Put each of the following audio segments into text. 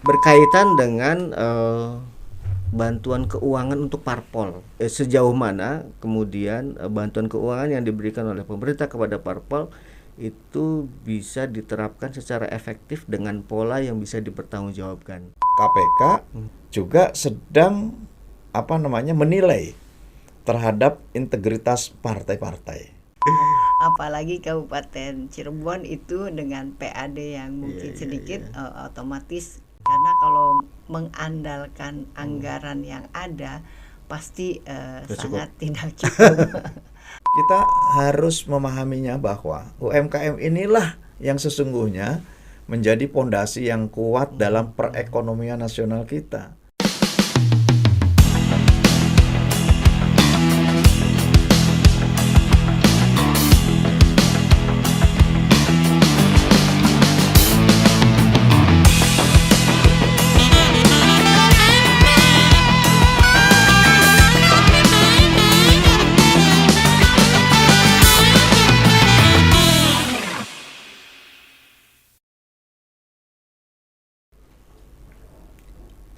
berkaitan dengan bantuan keuangan untuk parpol. Sejauh mana kemudian bantuan keuangan yang diberikan oleh pemerintah kepada parpol itu bisa diterapkan secara efektif dengan pola yang bisa dipertanggungjawabkan. KPK juga sedang menilai terhadap integritas partai-partai. Apalagi Kabupaten Cirebon itu dengan PAD yang mungkin sedikit otomatis, karena kalau mengandalkan anggaran yang ada pasti sangat tidak cukup. Kita harus memahaminya bahwa UMKM inilah yang sesungguhnya menjadi pondasi yang kuat dalam perekonomian nasional kita.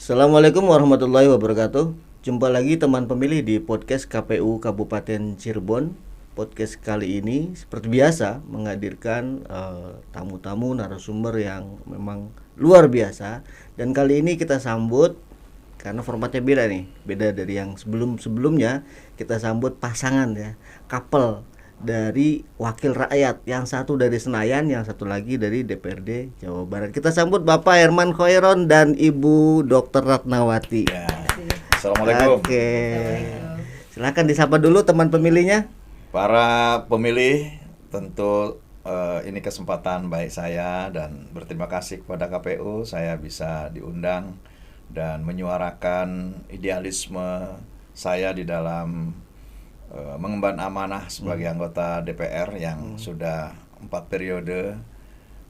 Assalamualaikum warahmatullahi wabarakatuh. Jumpa lagi teman pemilih di podcast KPU Kabupaten Cirebon. Podcast kali ini seperti biasa menghadirkan tamu-tamu narasumber yang memang luar biasa. Dan kali ini kita sambut, karena formatnya beda nih, beda dari yang sebelumnya. Kita sambut pasangan ya, couple dari wakil rakyat, yang satu dari Senayan, yang satu lagi dari DPRD Jawa Barat. Kita sambut Bapak Herman Khoiron dan Ibu Dr. Ratnawati. Ya. Assalamualaikum. Oke. Silakan disapa dulu teman pemilihnya. Para pemilih, tentu ini kesempatan baik saya dan berterima kasih kepada KPU saya bisa diundang dan menyuarakan idealisme saya di dalam mengemban amanah sebagai anggota DPR yang sudah 4 periode,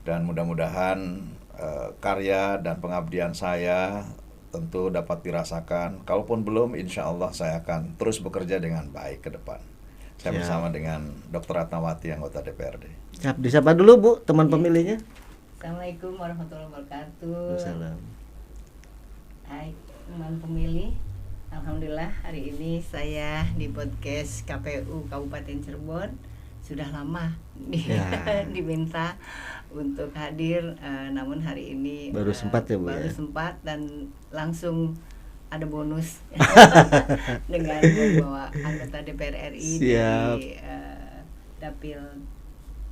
dan mudah-mudahan karya dan pengabdian saya tentu dapat dirasakan. Kalaupun belum, insya Allah saya akan terus bekerja dengan baik ke depan. Saya bersama dengan Dr. Ratnawati, anggota DPRD. Siap, disapa dulu Bu teman pemilihnya. Assalamualaikum warahmatullahi wabarakatuh. Waalaikumsalam. Hai teman pemilih, alhamdulillah hari ini saya di podcast KPU Kabupaten Cirebon. Sudah lama diminta untuk hadir, namun hari ini baru sempat ya Bu. Baru ya? sempat dan langsung ada bonus dengan membawa anggota DPR RI Siap. dari Dapil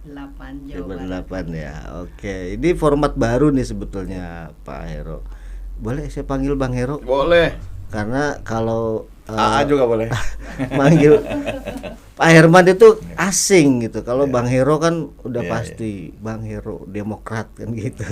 8 Jawa Barat. 8 ya. Oke, ini format baru nih sebetulnya Pak Hero. Boleh saya panggil Bang Hero? Boleh. Karena kalau AA juga boleh. manggil Pak Herman itu asing gitu. Kalau Bang Hero kan udah Iya, pasti Bang Hero Demokrat kan gitu.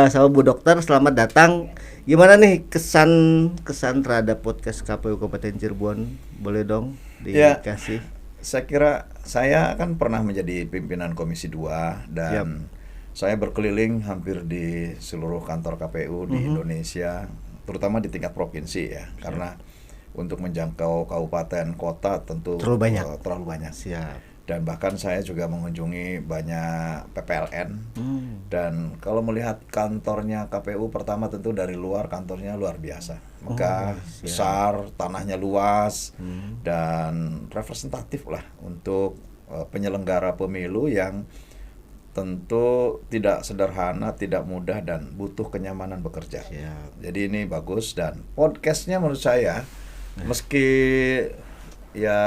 Sama Bu Dokter, selamat datang. Gimana nih kesan terhadap podcast KPU Kabupaten Cirebon? Boleh dong dikasih. Saya kira saya kan pernah menjadi pimpinan Komisi 2 dan saya berkeliling hampir di seluruh kantor KPU di Indonesia, terutama di tingkat provinsi ya. Karena untuk menjangkau kabupaten kota tentu terlalu banyak. Siap. Dan bahkan saya juga mengunjungi banyak PPLN. Dan kalau melihat kantornya KPU, pertama tentu dari luar, kantornya luar biasa, megah, besar, tanahnya luas, dan representatif lah untuk penyelenggara pemilu yang tentu tidak sederhana, tidak mudah, dan butuh kenyamanan bekerja. Jadi ini bagus, dan podcastnya menurut saya meski ya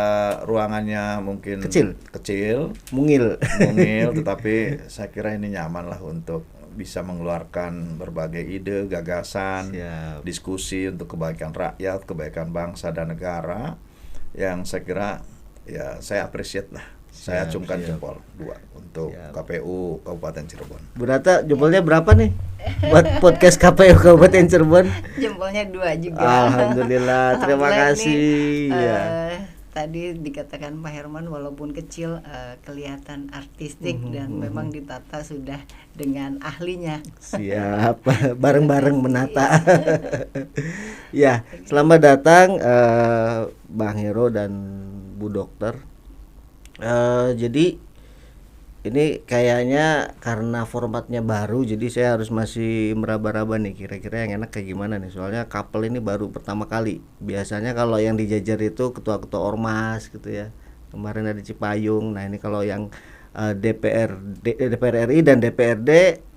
ruangannya mungkin kecil, mungil, tetapi saya kira ini nyaman lah untuk bisa mengeluarkan berbagai ide, gagasan, diskusi untuk kebaikan rakyat, kebaikan bangsa dan negara, yang saya kira ya saya appreciate lah. Saya acungkan jempol 2 untuk KPU Kabupaten Cirebon. Bu Rata, jempolnya berapa nih buat podcast KPU Kabupaten Cirebon? Jempolnya 2 juga. Alhamdulillah, terima kasih. Tadi dikatakan Pak Herman walaupun kecil kelihatan artistik dan memang ditata sudah dengan ahlinya. Siap, bareng-bareng menata. Ya, selamat datang Bang Hero dan Bu Dokter. Jadi Ini kayaknya karena formatnya baru, jadi saya harus masih meraba-raba nih kira-kira yang enak kayak gimana nih. Soalnya couple ini baru pertama kali. Biasanya kalau yang dijajar itu ketua-ketua ormas gitu ya. Kemarin ada Cipayung. Nah ini kalau yang DPR RI dan DPRD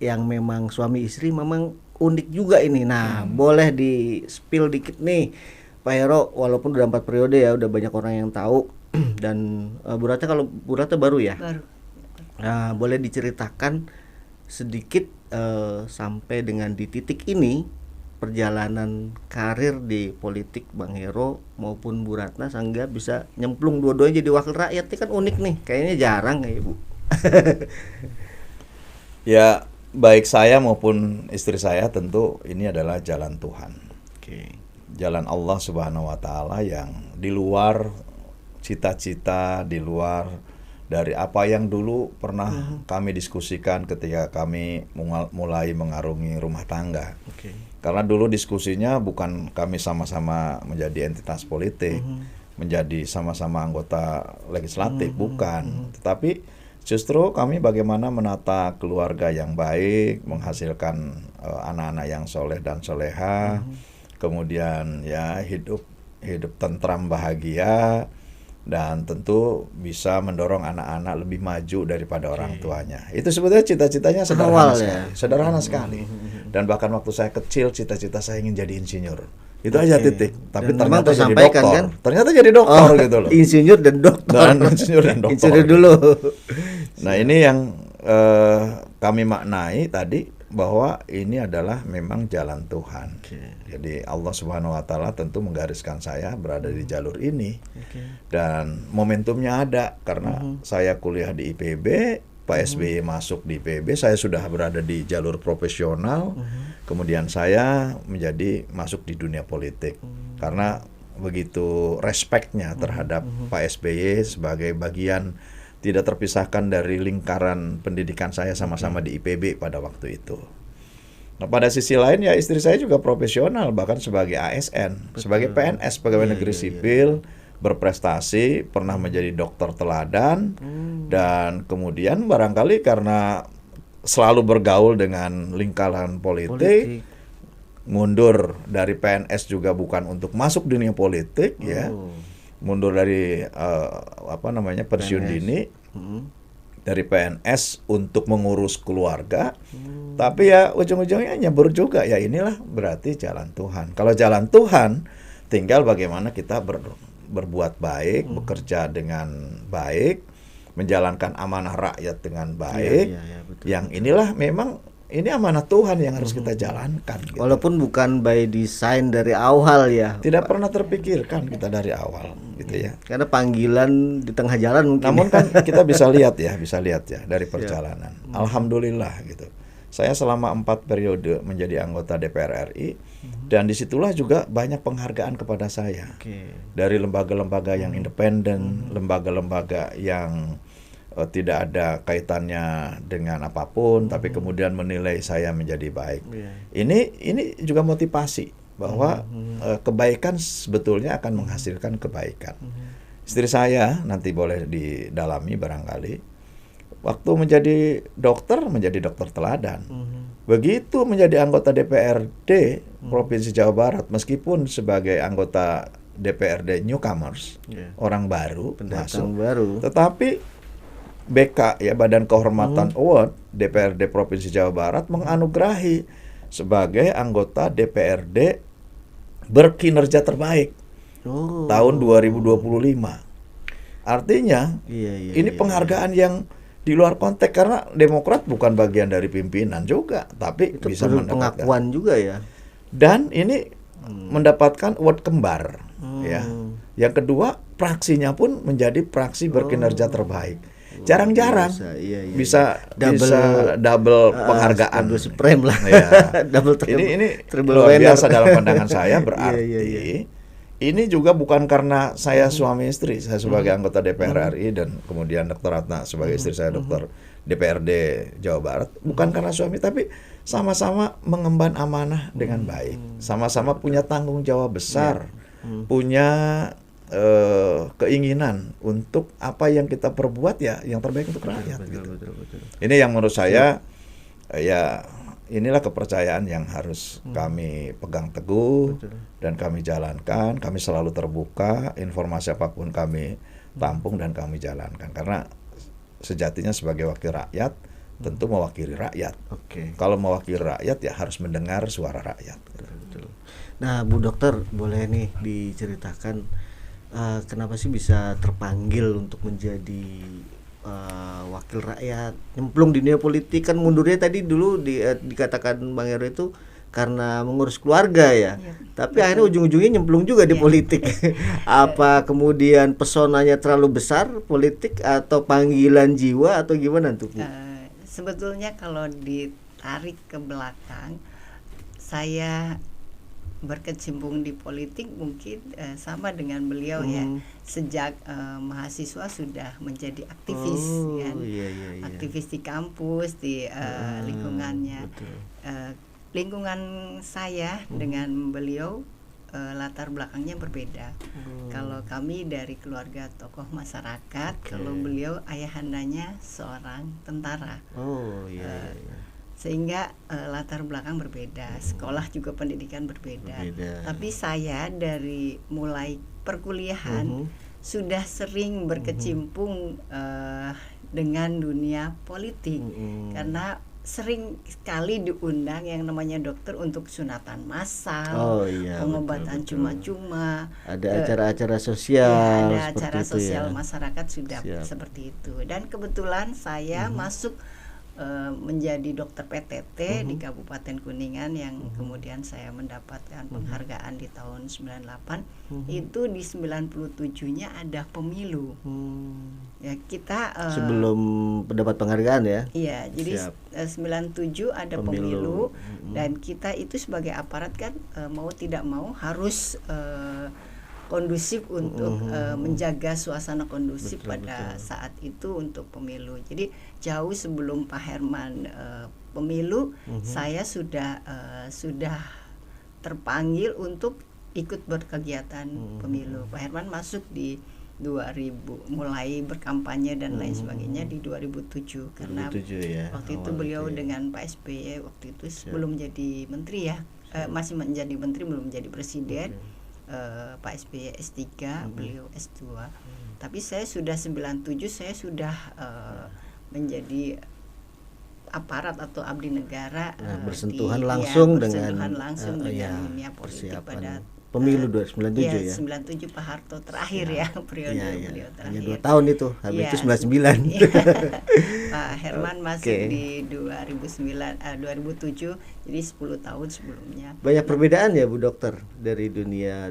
yang memang suami istri memang unik juga ini. Nah boleh di spill dikit nih Pak Hero, walaupun udah 4 periode ya, udah banyak orang yang tahu. Dan Bu Ratna, kalau Bu Ratna baru ya? Baru. Nah, boleh diceritakan sedikit sampai dengan di titik ini perjalanan karir di politik Bang Hero maupun Bu Ratna sehingga bisa nyemplung dua-duanya jadi wakil rakyat. Ini kan unik nih, kayaknya jarang ya Ibu. Ya, baik saya maupun istri saya tentu ini adalah jalan Tuhan. Oke. Jalan Allah Subhanahu wa taala yang di luar cita-cita, di luar dari apa yang dulu pernah kami diskusikan ketika kami mulai mengarungi rumah tangga. Karena dulu diskusinya bukan kami sama-sama menjadi entitas politik, menjadi sama-sama anggota legislatif, bukan. Tetapi justru kami bagaimana menata keluarga yang baik, menghasilkan anak-anak yang soleh dan soleha, kemudian ya hidup tentram bahagia, dan tentu bisa mendorong anak-anak lebih maju daripada orang tuanya. Itu sebetulnya cita-citanya sederhana sekali. Dan bahkan waktu saya kecil cita-cita saya ingin jadi insinyur. Itu aja titik. Tapi dan ternyata jadi dokter. Kan? Ternyata jadi dokter gitu loh. Insinyur dan dokter. Insinyur dan dokter. Insinyur dulu. Nah, ini yang kami maknai tadi, bahwa ini adalah memang jalan Tuhan. Jadi Allah Subhanahu wa taala tentu menggariskan saya berada di jalur ini. Dan momentumnya ada karena saya kuliah di IPB, Pak SBY masuk di IPB, saya sudah berada di jalur profesional. Kemudian saya masuk di dunia politik. Karena begitu respeknya terhadap Pak SBY sebagai bagian tidak terpisahkan dari lingkaran pendidikan saya sama-sama di IPB pada waktu itu. Nah, pada sisi lain ya istri saya juga profesional, bahkan sebagai ASN, sebagai PNS, pegawai negeri sipil, berprestasi, pernah menjadi dokter teladan, dan kemudian barangkali karena selalu bergaul dengan lingkaran politik, mundur dari PNS juga bukan untuk masuk dunia politik, ya. Mundur dari pensiun dini dari PNS untuk mengurus keluarga, tapi ya ujung-ujungnya nyebur juga. Ya inilah berarti jalan Tuhan. Kalau jalan Tuhan, tinggal bagaimana kita berbuat baik, bekerja dengan baik, menjalankan amanah rakyat dengan baik. Betul. Yang inilah memang ini amanah Tuhan yang harus kita jalankan. Gitu. Walaupun bukan by design dari awal ya. Tidak pernah terpikirkan kita dari awal, gitu ya. Karena panggilan di tengah jalan mungkin. Namun kan kita bisa lihat ya dari perjalanan. Alhamdulillah gitu. Saya selama 4 periode menjadi anggota DPR RI, dan disitulah juga banyak penghargaan kepada saya. Dari lembaga-lembaga yang independen, lembaga-lembaga yang tidak ada kaitannya dengan apapun, tapi kemudian menilai saya menjadi baik. Ini juga motivasi bahwa kebaikan sebetulnya akan menghasilkan kebaikan. Istri saya nanti boleh didalami barangkali. Waktu menjadi dokter teladan. Begitu menjadi anggota DPRD Provinsi Jawa Barat, meskipun sebagai anggota DPRD newcomers, orang baru, pendatang baru, tetapi BK ya, Badan Kehormatan Award DPRD Provinsi Jawa Barat menganugerahi sebagai anggota DPRD berkinerja terbaik tahun 2025. Artinya ini penghargaan yang di luar konteks, karena Demokrat bukan bagian dari pimpinan juga, tapi itu bisa mendapatkan pengakuan juga ya. Dan ini mendapatkan award kembar ya. Yang kedua, praksinya pun menjadi praksi berkinerja terbaik. Jarang-jarang bisa double penghargaan, double supreme lah. Ya. Double ini luar biasa dalam pandangan saya. Berarti ini juga bukan karena saya suami istri, saya sebagai anggota DPR RI dan kemudian Dr. Ratna sebagai istri saya dokter DPRD Jawa Barat, bukan karena suami, tapi sama-sama mengemban amanah dengan baik, sama-sama punya tanggung jawab besar, punya keinginan untuk apa yang kita perbuat ya yang terbaik untuk rakyat. Betul. Ini yang menurut saya ya inilah kepercayaan yang harus kami pegang teguh dan kami jalankan. Kami selalu terbuka, informasi apapun kami tampung dan kami jalankan, karena sejatinya sebagai wakil rakyat tentu mewakili rakyat. Kalau mewakili rakyat ya harus mendengar suara rakyat. Betul. Nah, Bu Dokter, boleh nih diceritakan kenapa sih bisa terpanggil untuk menjadi wakil rakyat, nyemplung di dunia politik? Kan mundurnya tadi dulu dikatakan Bang Heru itu karena mengurus keluarga ya. Tapi akhirnya ujung-ujungnya nyemplung juga di politik. Apa kemudian pesonanya terlalu besar politik atau panggilan jiwa atau gimana tuh, Bu? Sebetulnya kalau ditarik ke belakang, saya berkecimpung di politik mungkin sama dengan beliau ya. Sejak mahasiswa sudah menjadi aktivis, kan? Aktivis di kampus, di lingkungannya. Lingkungan saya dengan beliau latar belakangnya berbeda. Kalau kami dari keluarga tokoh masyarakat, kalau beliau ayahandanya seorang tentara. Sehingga latar belakang berbeda, sekolah juga pendidikan berbeda. Tapi saya dari mulai perkuliahan sudah sering berkecimpung dengan dunia politik, karena sering sekali diundang yang namanya dokter untuk sunatan massal, pengobatan cuma-cuma, ada acara-acara sosial, ada acara sosial masyarakat sudah seperti itu. Dan kebetulan saya masuk menjadi dokter PTT di Kabupaten Kuningan, yang kemudian saya mendapatkan penghargaan di tahun 98. Itu di 97-nya ada pemilu. Ya, kita sebelum mendapat penghargaan ya. Iya, jadi 97 ada pemilu dan kita itu sebagai aparat kan mau tidak mau harus kondusif untuk menjaga suasana kondusif pada saat itu untuk pemilu. Jadi jauh sebelum Pak Herman pemilu, saya sudah terpanggil untuk ikut berkegiatan pemilu. Pak Herman masuk di 2000, mulai berkampanye dan lain sebagainya di 2007, karena waktu itu beliau dengan Pak SBY waktu itu belum jadi menteri ya, masih menjadi menteri, belum menjadi presiden. Pak SBY S3, beliau S2. Tapi saya sudah 97, saya sudah menjadi aparat atau abdi negara, bersentuhan langsung dengan dunia politik pada pemilu 97 ya. 97 Pak Harto terakhir ya periode beliau terakhir. Hanya 2 tahun itu, habis itu 99. Pak Herman masuk di 2007, jadi 10 tahun sebelumnya. Banyak perbedaan ya Bu Dokter dari dunia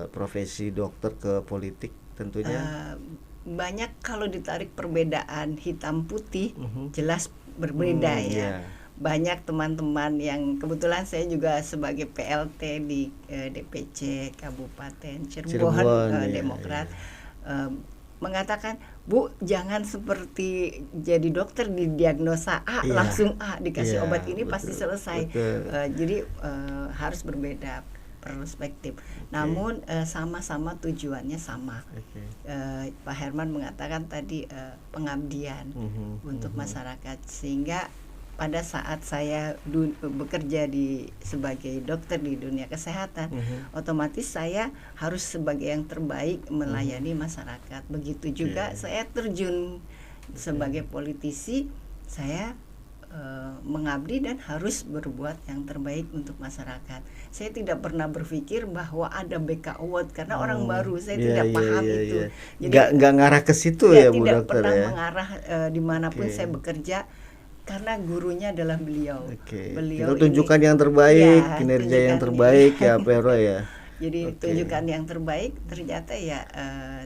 profesi dokter ke politik tentunya. Banyak, kalau ditarik perbedaan hitam putih jelas berbeda ya. Banyak teman-teman yang kebetulan saya juga sebagai PLT di DPC Kabupaten Cirebon, Demokrat, mengatakan, Bu, jangan seperti jadi dokter didiagnosa A, langsung A, dikasih obat ini pasti selesai. Jadi harus berbeda perspektif. Namun sama-sama tujuannya sama. Pak Herman mengatakan tadi pengabdian untuk masyarakat, sehingga pada saat saya bekerja sebagai dokter di dunia kesehatan, otomatis saya harus sebagai yang terbaik melayani masyarakat. Begitu juga saya terjun sebagai politisi, saya mengabdi dan harus berbuat yang terbaik untuk masyarakat. Saya tidak pernah berpikir bahwa ada BK Award karena orang baru, saya tidak paham itu. Jadi nggak ngarah ke situ ya Bu Dokter ya. Tidak pernah mengarah dimanapun saya bekerja, karena gurunya adalah beliau. Beliau tunjukkan yang terbaik, kinerja yang terbaik ya Pero ya. Jadi tunjukkan yang terbaik, ternyata ya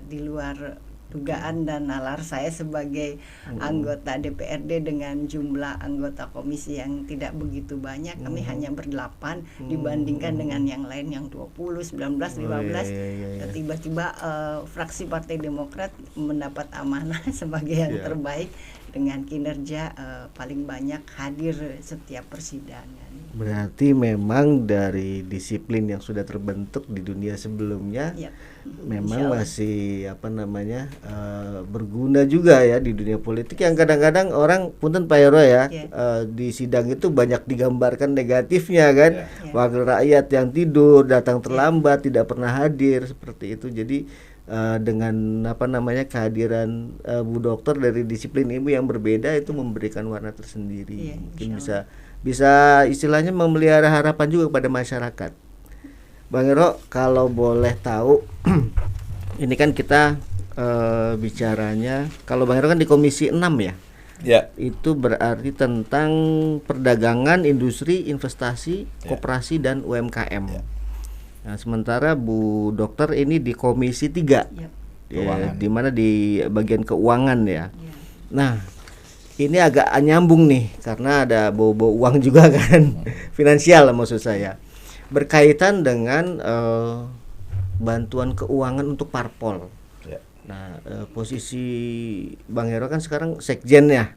di luar dugaan dan nalar saya sebagai anggota DPRD dengan jumlah anggota komisi yang tidak begitu banyak. Kami hanya ber-8 dibandingkan dengan yang lain yang 20, 19, 15. Tiba-tiba fraksi Partai Demokrat mendapat amanah sebagai yang terbaik dengan kinerja paling banyak hadir setiap persidangan. Berarti memang dari disiplin yang sudah terbentuk di dunia sebelumnya, memang masih berguna juga ya di dunia politik, yang kadang-kadang orang punten Pak Hero ya, di sidang itu banyak digambarkan negatifnya kan, wakil rakyat yang tidur, datang terlambat, tidak pernah hadir seperti itu. Jadi dengan kehadiran Bu Dokter dari disiplin ilmu yang berbeda itu memberikan warna tersendiri. Mungkin bisa istilahnya memelihara harapan juga kepada masyarakat. Bang Hero, kalau boleh tahu, ini kan kita bicaranya, kalau Bang Hero kan di Komisi 6 ya? Ya. Itu berarti tentang perdagangan, industri, investasi, koperasi dan UMKM. Ya. Nah, sementara Bu Dokter ini di Komisi 3. Di mana di bagian keuangan ya. Nah, ini agak nyambung nih karena ada bau-bau uang juga kan, finansial maksud saya, berkaitan dengan bantuan keuangan untuk parpol. Nah, posisi Bang Hero kan sekarang sekjen ya.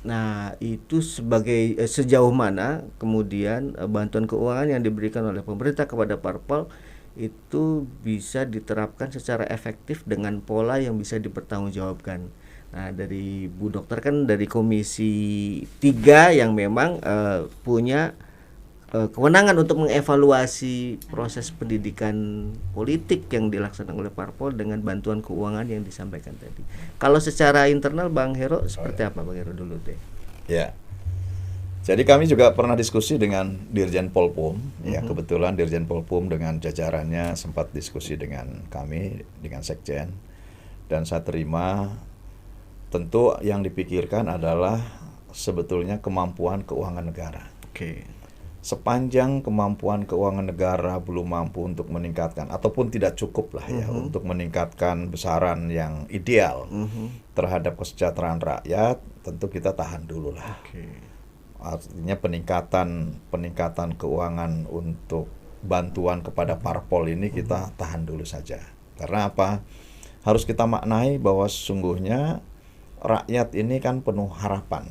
Nah, itu sebagai sejauh mana kemudian bantuan keuangan yang diberikan oleh pemerintah kepada parpol itu bisa diterapkan secara efektif dengan pola yang bisa dipertanggungjawabkan. Nah, dari Bu Dokter kan dari Komisi 3 yang memang punya kewenangan untuk mengevaluasi proses pendidikan politik yang dilaksanakan oleh parpol dengan bantuan keuangan yang disampaikan tadi. Kalau secara internal Bang Hero seperti apa Bang Hero dulu deh? Ya. Jadi kami juga pernah diskusi dengan Dirjen Polpum, ya kebetulan Dirjen Polpum dengan jajarannya sempat diskusi dengan kami, dengan Sekjen, dan saya terima. Tentu yang dipikirkan adalah sebetulnya kemampuan keuangan negara. Sepanjang kemampuan keuangan negara belum mampu untuk meningkatkan ataupun tidak cukup lah ya untuk meningkatkan besaran yang ideal terhadap kesejahteraan rakyat, tentu kita tahan dulu lah. Artinya peningkatan keuangan untuk bantuan kepada parpol ini kita tahan dulu saja. Karena apa? Harus kita maknai bahwa sesungguhnya rakyat ini kan penuh harapan,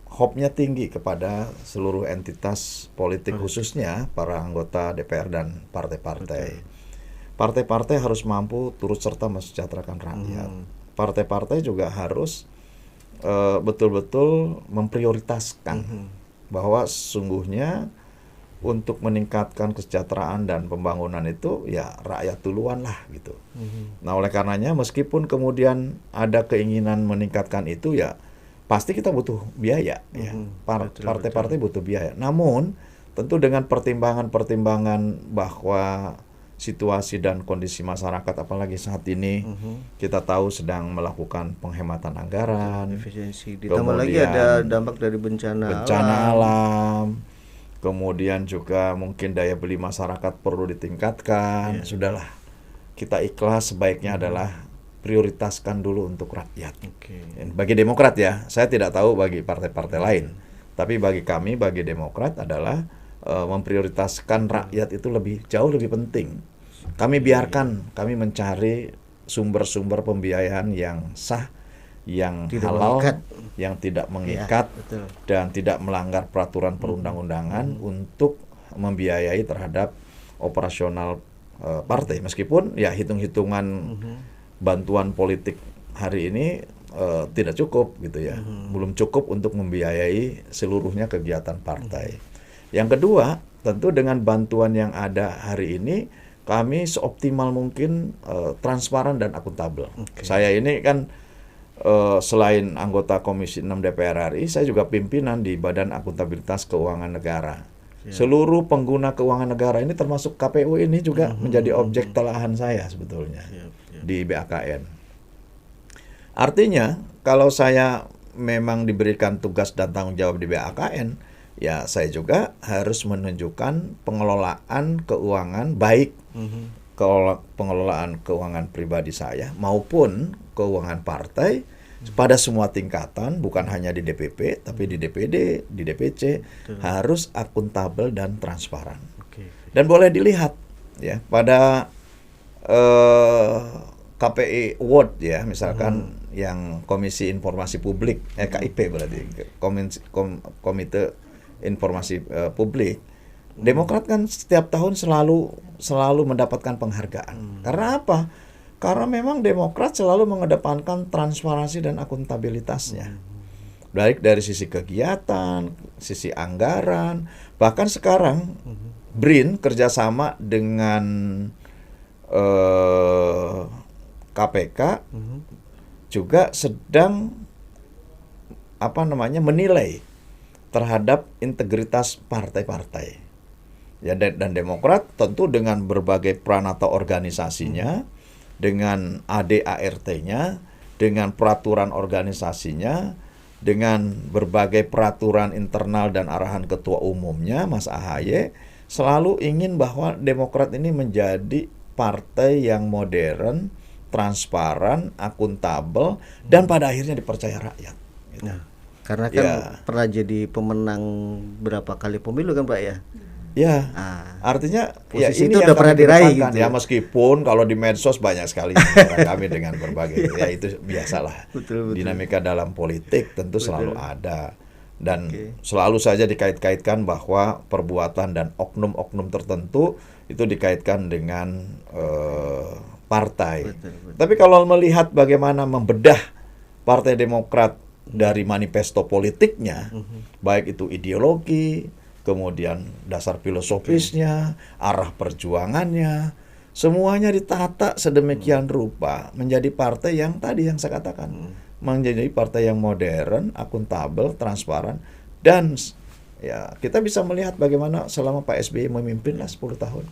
hope-nya tinggi kepada seluruh entitas politik, khususnya para anggota DPR dan partai-partai. Partai-partai harus mampu turut serta mensejahterakan rakyat. Partai-partai juga harus betul-betul memprioritaskan bahwa sesungguhnya untuk meningkatkan kesejahteraan dan pembangunan itu ya rakyat duluan lah gitu. Nah, oleh karenanya meskipun kemudian ada keinginan meningkatkan itu ya pasti kita butuh biaya ya. Partai-partai butuh biaya. Namun tentu dengan pertimbangan-pertimbangan bahwa situasi dan kondisi masyarakat apalagi saat ini kita tahu sedang melakukan penghematan anggaran, efisiensi. Ditambah lagi ada dampak dari bencana alam. Kemudian juga mungkin daya beli masyarakat perlu ditingkatkan. Sudahlah, kita ikhlas, sebaiknya adalah prioritaskan dulu untuk rakyat. Bagi Demokrat ya, saya tidak tahu bagi partai-partai lain. Tapi bagi kami, bagi Demokrat adalah memprioritaskan rakyat itu jauh lebih penting. Kami biarkan, kami mencari sumber-sumber pembiayaan yang sah, yang tidak halal, yang tidak mengikat, dan tidak melanggar peraturan perundang-undangan untuk membiayai terhadap operasional partai. Meskipun ya hitung-hitungan bantuan politik hari ini tidak cukup gitu ya, belum cukup untuk membiayai seluruhnya kegiatan partai. Yang kedua, tentu dengan bantuan yang ada hari ini kami seoptimal mungkin transparan dan akuntabel. Saya ini kan selain anggota Komisi 6 DPR RI, saya juga pimpinan di Badan Akuntabilitas Keuangan Negara. Seluruh pengguna keuangan negara ini termasuk KPU ini juga menjadi objek telahan saya sebetulnya di BAKN. Artinya kalau saya memang diberikan tugas dan tanggung jawab di BAKN, ya saya juga harus menunjukkan pengelolaan keuangan baik, pengelolaan keuangan pribadi saya maupun keuangan partai pada semua tingkatan, bukan hanya di DPP tapi di DPD, di DPC harus akuntabel dan transparan. Dan boleh dilihat ya pada KPI Award ya misalkan yang Komisi Informasi Publik, KIP berarti, Komite Informasi Publik. Demokrat kan setiap tahun selalu mendapatkan penghargaan. Karena apa? Karena memang Demokrat selalu mengedepankan transparansi dan akuntabilitasnya. Baik dari sisi kegiatan, sisi anggaran, bahkan sekarang BRIN kerjasama dengan KPK juga sedang menilai terhadap integritas partai-partai. Ya, dan Demokrat tentu dengan berbagai peran atau organisasinya, dengan AD/ART-nya, dengan peraturan organisasinya, dengan berbagai peraturan internal dan arahan ketua umumnya, Mas AHY, selalu ingin bahwa Demokrat ini menjadi partai yang modern, transparan, akuntabel, dan pada akhirnya dipercaya rakyat. Gitu. Nah, karena kan pernah jadi pemenang berapa kali pemilu kan Pak ya? Ya, artinya posisi ini itu yang udah pernah diraih gitu. Ya, meskipun kalau di medsos banyak sekali kami dengan berbagai ya itu biasalah. Betul. Dinamika dalam politik tentu selalu ada, dan selalu saja dikait-kaitkan bahwa perbuatan dan oknum-oknum tertentu itu dikaitkan dengan partai. Betul. Tapi kalau melihat bagaimana membedah Partai Demokrat dari manifesto politiknya, baik itu ideologi, kemudian dasar filosofisnya, arah perjuangannya, semuanya ditata sedemikian rupa menjadi partai yang tadi yang saya katakan, menjadi partai yang modern, akuntabel, transparan, dan ya kita bisa melihat bagaimana selama Pak SBY memimpin 10 tahun.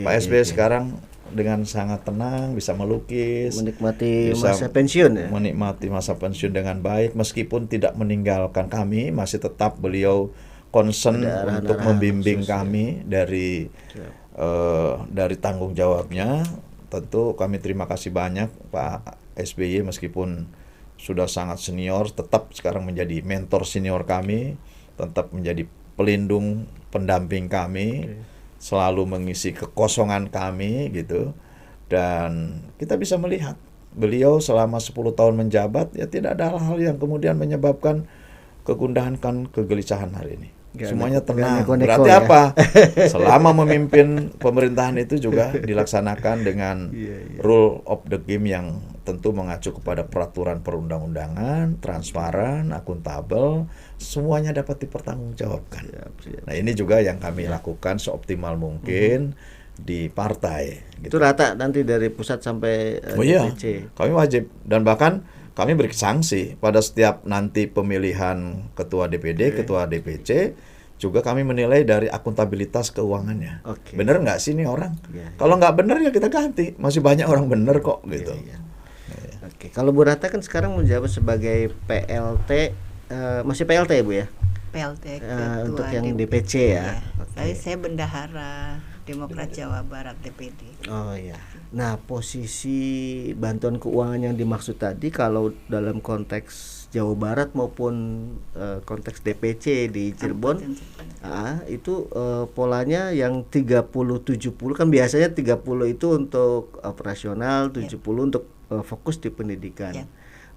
Pak SBY sekarang dengan sangat tenang bisa melukis, menikmati masa pensiun ya. Menikmati masa pensiun dengan baik, meskipun tidak meninggalkan kami, masih tetap beliau concern untuk membimbing kami dari tanggung jawabnya. Tentu kami terima kasih banyak Pak SBY, meskipun sudah sangat senior, tetap sekarang menjadi mentor senior kami, tetap menjadi pelindung pendamping kami, selalu mengisi kekosongan kami gitu. Dan kita bisa melihat beliau selama 10 tahun menjabat, ya tidak ada hal-hal yang kemudian menyebabkan kegundahan, kegelisahan hari ini. Semuanya tenang. Berarti apa? Selama memimpin pemerintahan itu juga dilaksanakan dengan rule of the game yang tentu mengacu kepada peraturan perundang-undangan, transparan, akuntabel, semuanya dapat dipertanggungjawabkan. Nah, ini juga yang kami lakukan seoptimal mungkin di partai. Itu rata nanti dari pusat sampai DPC. Kami wajib, dan bahkan kami beri sanksi pada setiap nanti pemilihan ketua DPD, ketua DPC, juga kami menilai dari akuntabilitas keuangannya. Bener nggak sih ini orang? Kalau nggak bener ya kita ganti. Masih banyak orang bener kok gitu. Kalau Bu Ratna kan sekarang menjabat sebagai PLT, masih PLT Bu ya? PLT untuk yang DPC ya. Saya bendahara Demokrat Jawa Barat DPD. Oh iya. Nah, posisi bantuan keuangan yang dimaksud tadi kalau dalam konteks Jawa Barat maupun konteks DPC di Cirebon, itu polanya yang 30-70 kan biasanya 30 itu untuk operasional, 70 untuk fokus di pendidikan.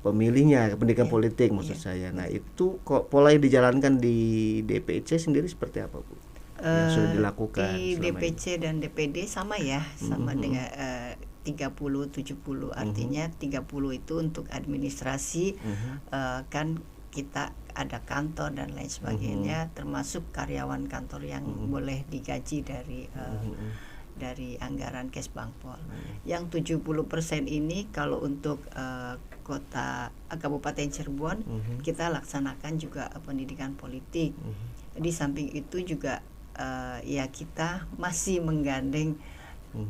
Pemilihnya, pendidikan politik maksud saya. Nah, itu kok pola yang dijalankan di DPC sendiri seperti apa, Bu? Yang sudah dilakukan di DPC dan DPD sama ya, sama dengan 30-70, artinya 30 itu untuk administrasi, kan kita ada kantor dan lain sebagainya, termasuk karyawan kantor yang boleh digaji dari anggaran Kesbangpol. Yang 70% ini kalau untuk Kabupaten Cirebon, kita laksanakan juga pendidikan politik. Di samping itu juga ya kita masih menggandeng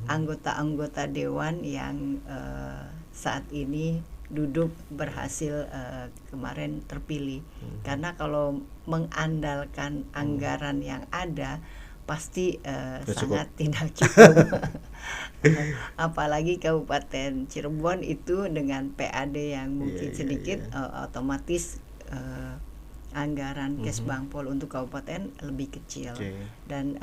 anggota-anggota dewan yang saat ini duduk berhasil kemarin terpilih. Karena kalau mengandalkan anggaran yang ada pasti sangat tidak cukup. Apalagi Kabupaten Cirebon itu dengan PAD yang mungkin sedikit, otomatis anggaran Kesbangpol untuk kabupaten lebih kecil. Dan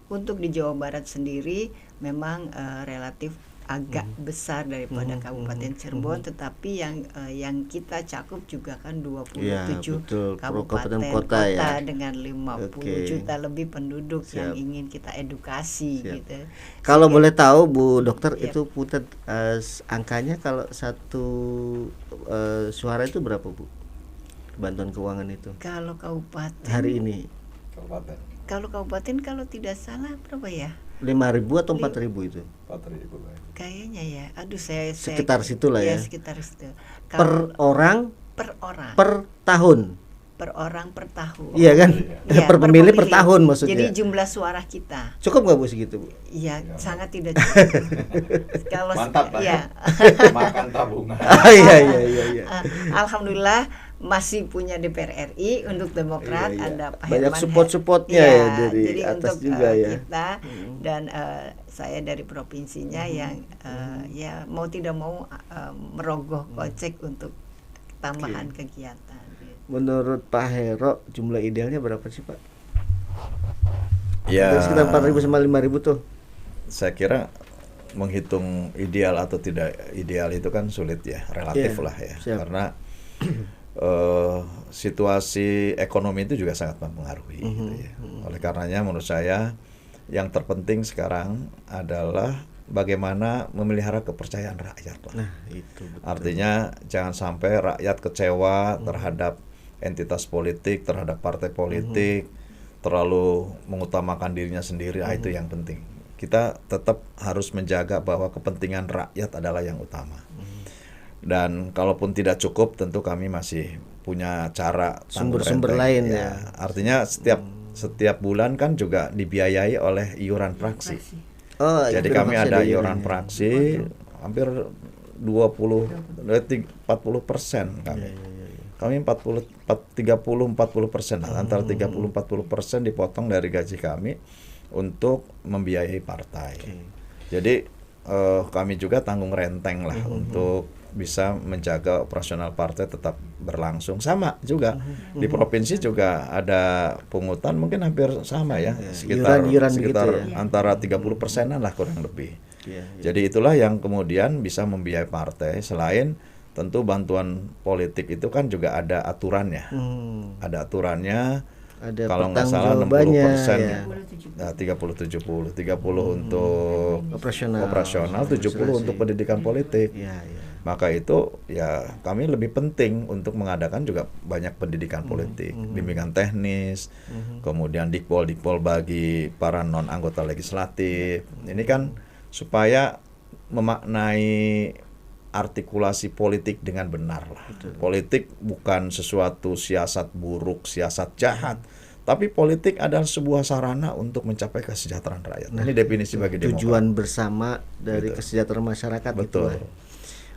untuk di Jawa Barat sendiri memang relatif agak besar daripada Kabupaten Cirebon, tetapi yang kita cakup juga kan 27 kabupaten kota ya, dengan 50 juta lebih penduduk yang ingin kita edukasi gitu. Kalau boleh tahu Bu Dokter, itu Putet, angkanya kalau satu suara itu berapa Bu? Bantuan keuangan itu. Kalau kabupaten hari ini. Kalau kabupaten kalau tidak salah berapa ya? 5.000 atau 4.000 itu? 4.000 kayaknya ya. Aduh saya sekitar situlah ya. Sekitar situ. Per orang per tahun. Per orang per tahun. Iya kan? Ya, per pemilih per tahun maksudnya. Jadi jumlah suara kita. Cukup nggak Bu segitu Bu? Iya, sangat tidak cukup. Kalau mantap ya. Makan tabungan. Iya. Alhamdulillah masih punya DPR RI untuk Demokrat, ada Pak banyak Herman support-supportnya ya dari jadi atas untuk juga ya. kita dan saya dari provinsinya yang ya mau tidak mau merogoh kocek untuk tambahan kegiatan. Menurut Pak Hero jumlah idealnya berapa sih Pak? Ya, sekitar 4.000 sama 5.000 tuh. Saya kira menghitung ideal atau tidak ideal itu kan sulit ya, relatif lah ya. Siap. Karena situasi ekonomi itu juga sangat mempengaruhi gitu ya. Oleh karenanya menurut saya yang terpenting sekarang adalah bagaimana memelihara kepercayaan rakyat lah. Nah, itu betul. Artinya jangan sampai rakyat kecewa terhadap entitas politik, terhadap partai politik, terlalu mengutamakan dirinya sendiri. Itu yang penting. Kita tetap harus menjaga bahwa kepentingan rakyat adalah yang utama. Dan kalaupun tidak cukup, tentu kami masih punya cara sumber-sumber lain ya. Artinya setiap bulan kan juga dibiayai oleh iuran praksi. Jadi kami ada iuran praksi hampir 40% kami. Kami 30-40%, antara 30-40% dipotong dari gaji kami untuk membiayai partai. Jadi kami juga tanggung renteng lah untuk bisa menjaga operasional partai tetap berlangsung. Sama juga di provinsi juga ada pungutan mungkin hampir sama ya, sekitar gitu ya? Antara 30%-an lah kurang lebih. Jadi itulah yang kemudian bisa membiayai partai. Selain tentu bantuan politik itu kan juga ada aturannya. Ada aturannya. Ada kalau nggak salah 60% ya. 30-70, 30 untuk operasional, 70 untuk pendidikan politik. Maka itu ya kami lebih penting untuk mengadakan juga banyak pendidikan politik, bimbingan teknis, kemudian dikpol bagi para non anggota legislatif. Ini kan supaya memaknai artikulasi politik dengan benar lah. Politik bukan sesuatu siasat buruk, siasat jahat, tapi politik adalah sebuah sarana untuk mencapai kesejahteraan rakyat. Ini definisi bagi demokrat. Tujuan bersama dari kesejahteraan masyarakat. Betul.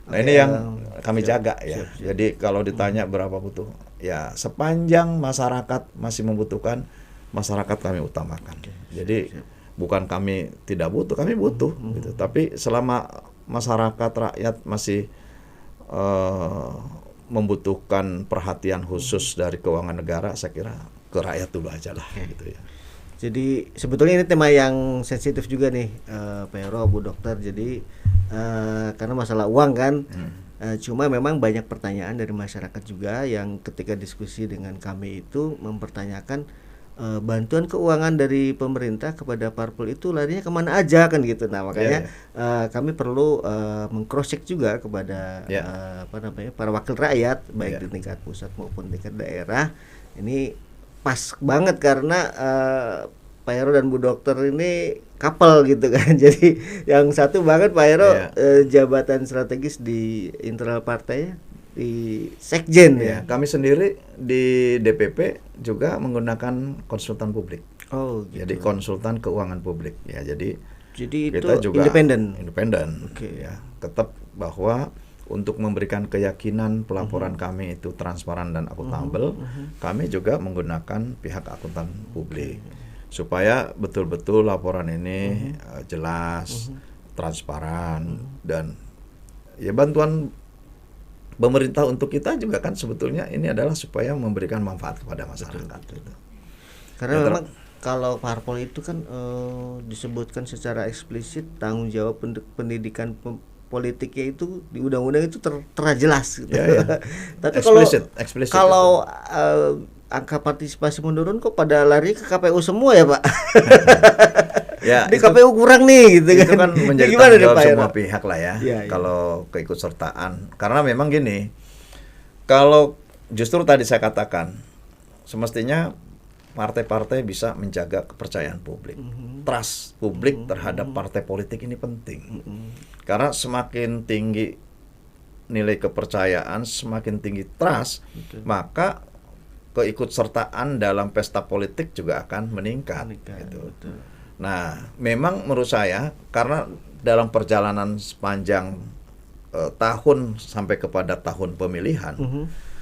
Nah ini yang kami jaga ya. Jadi kalau ditanya berapa butuh, ya sepanjang masyarakat masih membutuhkan, masyarakat kami utamakan. Jadi bukan kami tidak butuh, kami butuh gitu. Tapi selama masyarakat rakyat masih membutuhkan perhatian khusus dari keuangan negara, saya kira ke rakyat dulu aja lah gitu ya. Jadi sebetulnya ini tema yang sensitif juga nih Pak Hero, Bu Dokter. Jadi karena masalah uang kan, cuma memang banyak pertanyaan dari masyarakat juga yang ketika diskusi dengan kami itu mempertanyakan bantuan keuangan dari pemerintah kepada parpol itu larinya kemana aja kan gitu. Nah makanya kami perlu meng-cross check juga kepada para wakil rakyat baik di tingkat pusat maupun tingkat daerah. Ini pas banget karena Pak Hero dan Bu Dokter ini couple gitu kan. Jadi yang satu banget Pak Hero jabatan strategis di internal partainya di sekjen ya. Kami sendiri di DPP juga menggunakan konsultan publik. Gitu. Jadi konsultan keuangan publik ya. Jadi itu kita juga independen. Ya, tetap bahwa untuk memberikan keyakinan pelaporan kami itu transparan dan akuntabel, kami juga menggunakan pihak akuntan publik supaya betul-betul laporan ini jelas, transparan dan ya bantuan pemerintah untuk kita juga kan sebetulnya ini adalah supaya memberikan manfaat kepada masyarakat. Karena memang kalau parpol itu kan disebutkan secara eksplisit tanggung jawab pendidikan politiknya itu di undang-undang itu tertera jelas gitu. Tapi Explicit. kalau angka partisipasi menurun kok pada lari ke KPU semua ya Pak? Ya, di KPU kurang nih gitu itu kan menjadi tanggung jawab semua pihak lah ya. Kalau keikutsertaan, karena memang gini, kalau justru tadi saya katakan semestinya partai-partai bisa menjaga kepercayaan publik, trust publik terhadap partai politik ini penting. Karena semakin tinggi nilai kepercayaan, semakin tinggi trust, maka keikutsertaan dalam pesta politik juga akan meningkat. Gitu. Nah, memang menurut saya karena dalam perjalanan sepanjang tahun sampai kepada tahun pemilihan,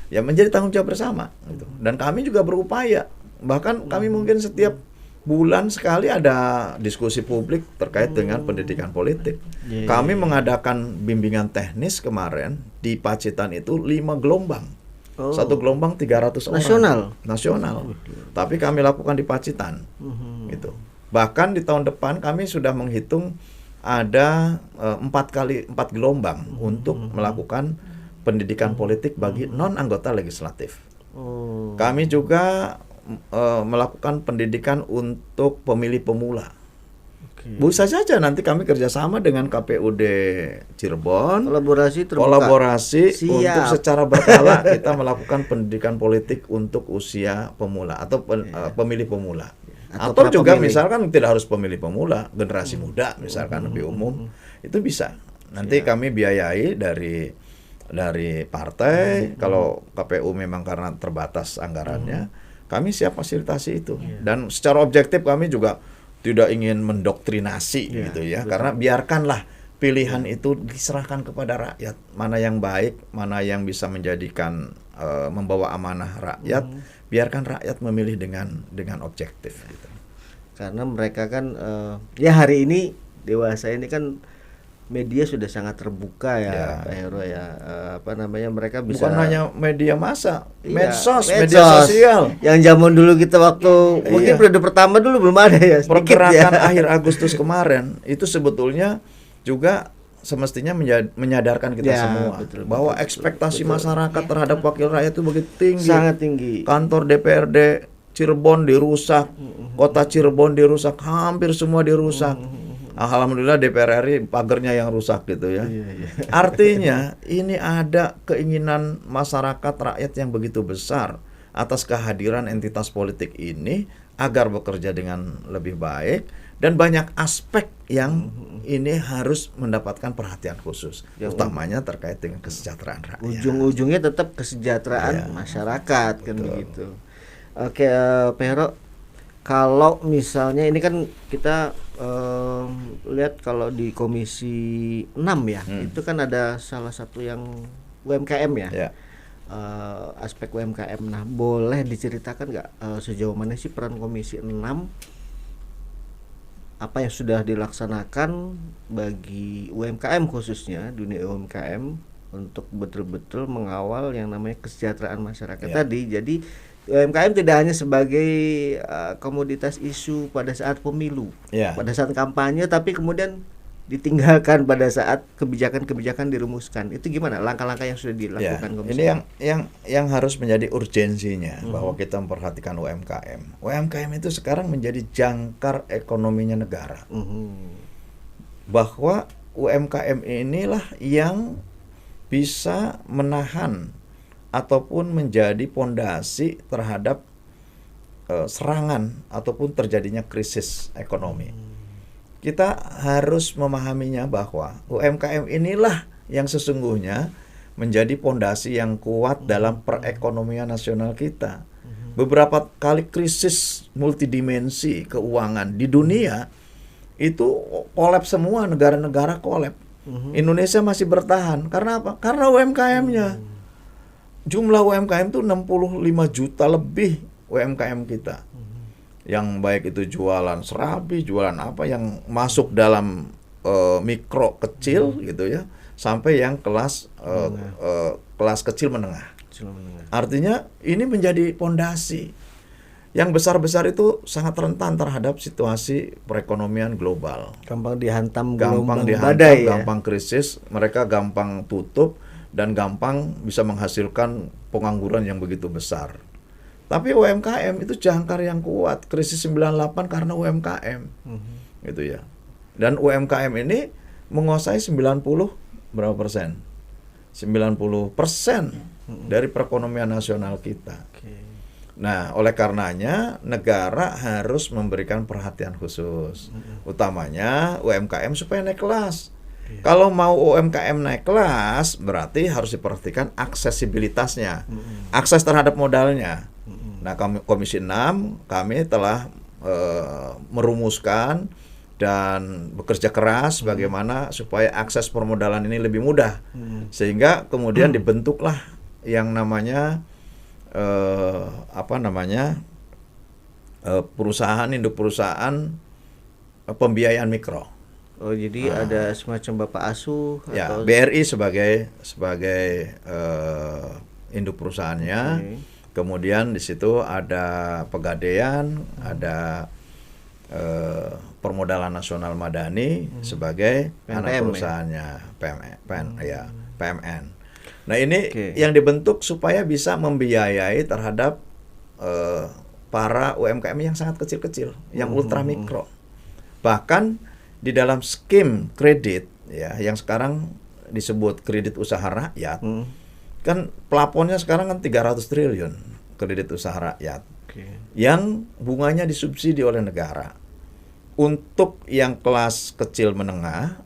ya menjadi tanggung jawab bersama. Gitu. Dan kami juga berupaya. Bahkan kami mungkin setiap bulan sekali ada diskusi publik terkait dengan pendidikan politik. Kami mengadakan bimbingan teknis kemarin di Pacitan itu 5 gelombang. Satu gelombang 300 orang. Nasional. Tapi kami lakukan di Pacitan. Gitu. Bahkan di tahun depan kami sudah menghitung ada 4 gelombang untuk melakukan pendidikan politik bagi non anggota legislatif. Kami juga melakukan pendidikan untuk pemilih pemula. Bisa saja nanti kami kerjasama dengan KPUD Cirebon, kolaborasi untuk secara berkala kita melakukan pendidikan politik untuk usia pemula atau pemilih pemula. Atau juga misalkan tidak harus pemilih pemula, generasi muda misalkan lebih umum, itu bisa. Nanti kami biayai dari partai. Kalau KPU memang karena terbatas anggarannya, kami siap fasilitasi itu. Dan secara objektif kami juga tidak ingin mendoktrinasi gitu ya. Betul. Karena biarkanlah pilihan itu diserahkan kepada rakyat. Mana yang baik, mana yang bisa menjadikan membawa amanah rakyat, biarkan rakyat memilih dengan objektif gitu. Karena mereka kan ya hari ini dewasa ini kan media sudah sangat terbuka ya, Pak Hero ya. Mereka bisa bukan hanya media massa, medsos, media sosial. Yang zaman dulu kita waktu mungkin periode pertama dulu belum ada ya. Pergerakan akhir Agustus kemarin itu sebetulnya juga semestinya menyadarkan kita semua bahwa ekspektasi masyarakat terhadap wakil rakyat itu begitu tinggi. Sangat tinggi. Kantor DPRD Cirebon dirusak, kota Cirebon dirusak, hampir semua dirusak. Alhamdulillah DPR RI pagernya yang rusak gitu ya. Artinya ini ada keinginan masyarakat rakyat yang begitu besar atas kehadiran entitas politik ini agar bekerja dengan lebih baik, dan banyak aspek yang ini harus mendapatkan perhatian khusus, utamanya terkait dengan kesejahteraan rakyat. Ujung-ujungnya tetap kesejahteraan masyarakat. Betul. Kan begitu. Oke, Pero, kalau misalnya ini kan kita lihat kalau di Komisi 6 ya, itu kan ada salah satu yang UMKM ya. Aspek UMKM. Nah, boleh diceritakan nggak sejauh mana sih peran Komisi 6, apa yang sudah dilaksanakan bagi UMKM khususnya dunia UMKM untuk betul-betul mengawal yang namanya kesejahteraan masyarakat tadi. Jadi UMKM tidak hanya sebagai komoditas isu pada saat pemilu, pada saat kampanye, tapi kemudian ditinggalkan pada saat kebijakan-kebijakan dirumuskan. Itu gimana langkah-langkah yang sudah dilakukan Komisi? Ini yang harus menjadi urgensinya bahwa kita memperhatikan UMKM. UMKM itu sekarang menjadi jangkar ekonominya negara. Bahwa UMKM inilah yang bisa menahan ataupun menjadi pondasi terhadap serangan ataupun terjadinya krisis ekonomi. Kita harus memahaminya bahwa UMKM inilah yang sesungguhnya menjadi pondasi yang kuat dalam perekonomian nasional kita. Beberapa kali krisis multidimensi keuangan di dunia itu kolaps semua, negara-negara kolaps. Indonesia masih bertahan. Karena apa? Karena UMKM-nya. Jumlah UMKM itu 65 juta lebih UMKM kita. Yang baik itu jualan serabi, jualan apa yang masuk dalam mikro kecil gitu ya, sampai yang kelas kecil menengah. Artinya ini menjadi pondasi. yang besar-besar itu sangat rentan terhadap situasi perekonomian global. Gampang dihantam Gampang gelombang badai ya. gampang krisis, mereka gampang tutup dan gampang bisa menghasilkan pengangguran yang begitu besar. Tapi UMKM itu jangkar yang kuat. Krisis 98 karena UMKM. Gitu ya. Dan UMKM ini menguasai 90 berapa persen? 90% dari perekonomian nasional kita. Nah, oleh karenanya negara harus memberikan perhatian khusus, utamanya UMKM supaya naik kelas. Kalau mau UMKM naik kelas, berarti harus diperhatikan aksesibilitasnya, akses terhadap modalnya. Nah, Komisi 6 kami telah merumuskan dan bekerja keras bagaimana supaya akses permodalan ini lebih mudah, sehingga kemudian dibentuklah yang namanya perusahaan induk perusahaan pembiayaan mikro. Oh, jadi ada semacam Bapak Asuh Ya, atau BRI sebagai induk perusahaannya. Kemudian di situ ada Pegadaian, ada Permodalan Nasional Madani sebagai anak perusahaannya, PMN. Nah, ini yang dibentuk supaya bisa membiayai terhadap para UMKM yang sangat kecil-kecil, yang ultramikro. Bahkan di dalam skim kredit ya, yang sekarang disebut kredit usaha rakyat, kan plafonnya sekarang kan 300 triliun kredit usaha rakyat, yang bunganya disubsidi oleh negara. Untuk yang kelas kecil menengah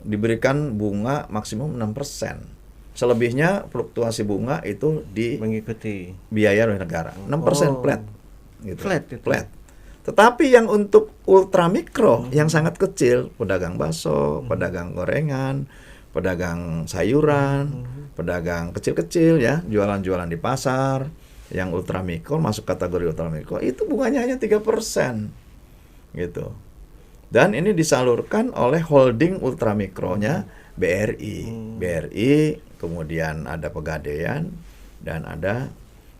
diberikan bunga maksimum 6%. Selebihnya fluktuasi bunga itu mengikuti biaya oleh negara. 6% flat. Gitu. Flat. Tetapi yang untuk ultramikro yang sangat kecil, pedagang bakso, pedagang gorengan, pedagang sayuran, pedagang kecil-kecil ya, jualan-jualan di pasar, yang ultramikro masuk kategori ultramikro, itu bunganya hanya 3%. Gitu. Dan ini disalurkan oleh holding ultramikronya BRI, kemudian ada Pegadaian dan ada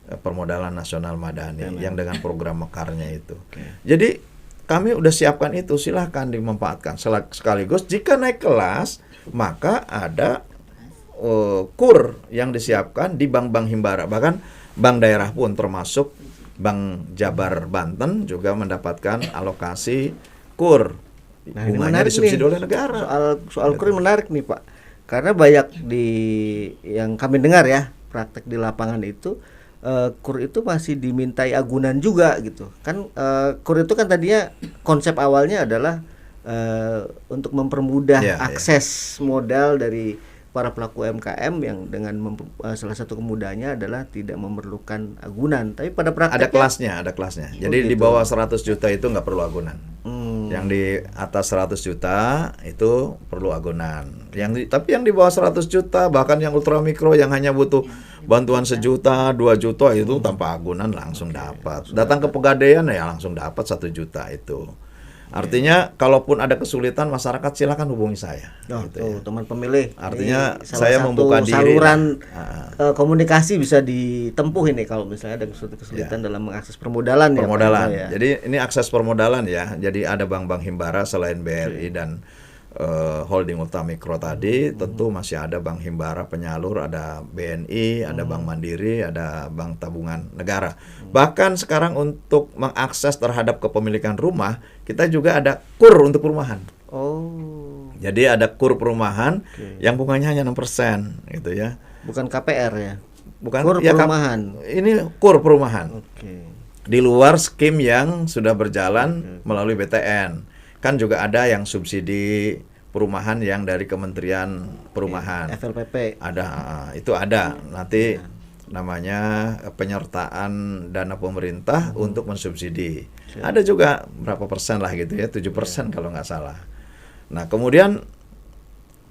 Permodalan Nasional Madani yang dengan program mekarnya itu. Jadi kami udah siapkan itu, silahkan dimanfaatkan. Sekaligus jika naik kelas maka ada kur yang disiapkan di bank-bank himbara, bahkan bank daerah pun termasuk Bank Jabar Banten juga mendapatkan alokasi kur. Nah, ini bunganya menarik disubsidi nih. oleh negara. Soal kur menarik nih, Pak. Karena banyak yang kami dengar ya, praktek di lapangan itu kur itu masih dimintai agunan juga gitu. Kan kur itu kan tadinya konsep awalnya adalah untuk mempermudah akses modal dari para pelaku UMKM yang dengan salah satu kemudahannya adalah tidak memerlukan agunan. Tapi pada prakteknya ada kelasnya. Jadi di bawah 100 juta itu nggak perlu agunan. Yang di atas 100 juta itu perlu agunan. Tapi yang di bawah 100 juta, bahkan yang ultramikro yang hanya butuh bantuan 1 juta, 2 juta itu tanpa agunan langsung dapat. Datang ke Pegadaian ya langsung dapat 1 juta itu. Artinya kalaupun ada kesulitan masyarakat silakan hubungi saya. Gitu ya. Teman pemilih. Artinya saya membuka diri. Saluran komunikasi bisa ditempuh ini kalau misalnya ada kesulitan dalam mengakses permodalan. Permodalan. Ya. Jadi ini akses permodalan ya. Jadi ada bank-bank himbara selain BRI dan holding ultramikro tadi, tentu masih ada bank himbara penyalur, ada BNI, ada Bank Mandiri, ada Bank Tabungan Negara. Bahkan sekarang untuk mengakses terhadap kepemilikan rumah, kita juga ada kur untuk perumahan. Jadi ada kur perumahan yang bunganya hanya 6% gitu ya. Bukan KPR ya. Bukan kur ya, perumahan. Ini kur perumahan. Di luar skim yang sudah berjalan melalui BTN. Kan juga ada yang subsidi perumahan yang dari Kementerian Perumahan. FLPP. Ada, itu ada. Nanti namanya penyertaan dana pemerintah untuk mensubsidi. Ada juga berapa persen lah gitu ya, 7% kalau nggak salah. Nah, kemudian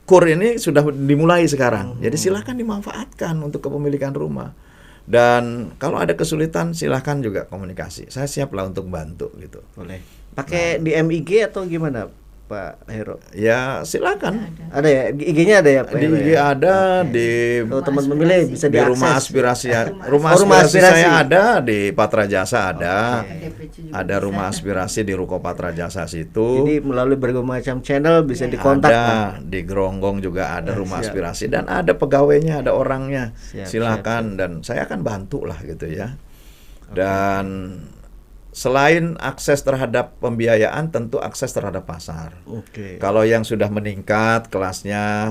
kur ini sudah dimulai sekarang. Jadi silahkan dimanfaatkan untuk kepemilikan rumah. Dan kalau ada kesulitan silahkan juga komunikasi. Saya siap lah untuk bantu gitu. Boleh. Pakai di MIG atau gimana? Pak Hero? Ya silakan. Ada ya, IG-nya ada ya Pak Di Hero? IG ada, di Teman pemilih bisa di diakses. rumah aspirasi. Rumah Rumah aspirasi aspirasi. saya ada di Patra Jasa ada. DPC juga Ada rumah aspirasi di Ruko Patra Jasa situ. Jadi melalui berbagai macam channel bisa dikontak. Ada Pak. di Geronggong juga ada rumah aspirasi dan ada pegawainya, ada orangnya. Siap, Silakan dan saya akan bantu lah gitu ya. Dan selain akses terhadap pembiayaan, tentu akses terhadap pasar. Oke. Kalau yang sudah meningkat kelasnya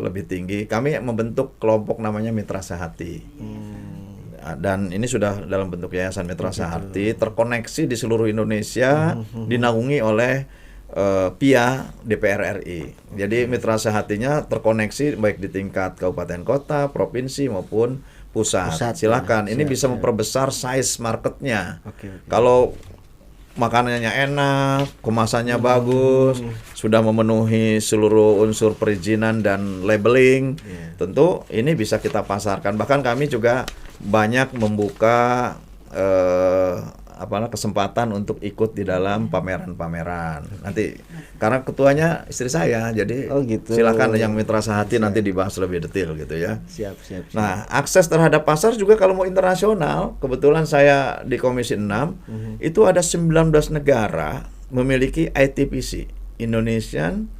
lebih tinggi, kami membentuk kelompok namanya Mitra Sehati. Dan ini sudah dalam bentuk yayasan Mitra Sehati, terkoneksi di seluruh Indonesia, dinaungi oleh PIA DPR RI. Jadi Mitra Sehatinya terkoneksi baik di tingkat kabupaten kota, provinsi maupun pusat. Silakan, ini bisa memperbesar size marketnya. Oke. Kalau makanannya enak, kemasannya bagus, sudah memenuhi seluruh unsur perizinan dan labeling, tentu ini bisa kita pasarkan. Bahkan kami juga banyak membuka kesempatan untuk ikut di dalam pameran-pameran. Nanti karena ketuanya istri saya, jadi gitu. silakan yang Mitra Sehati nanti dibahas lebih detail gitu ya. Siap. Nah, akses terhadap pasar juga kalau mau internasional, kebetulan saya di Komisi 6, itu ada 19 negara memiliki ITPC, Indonesian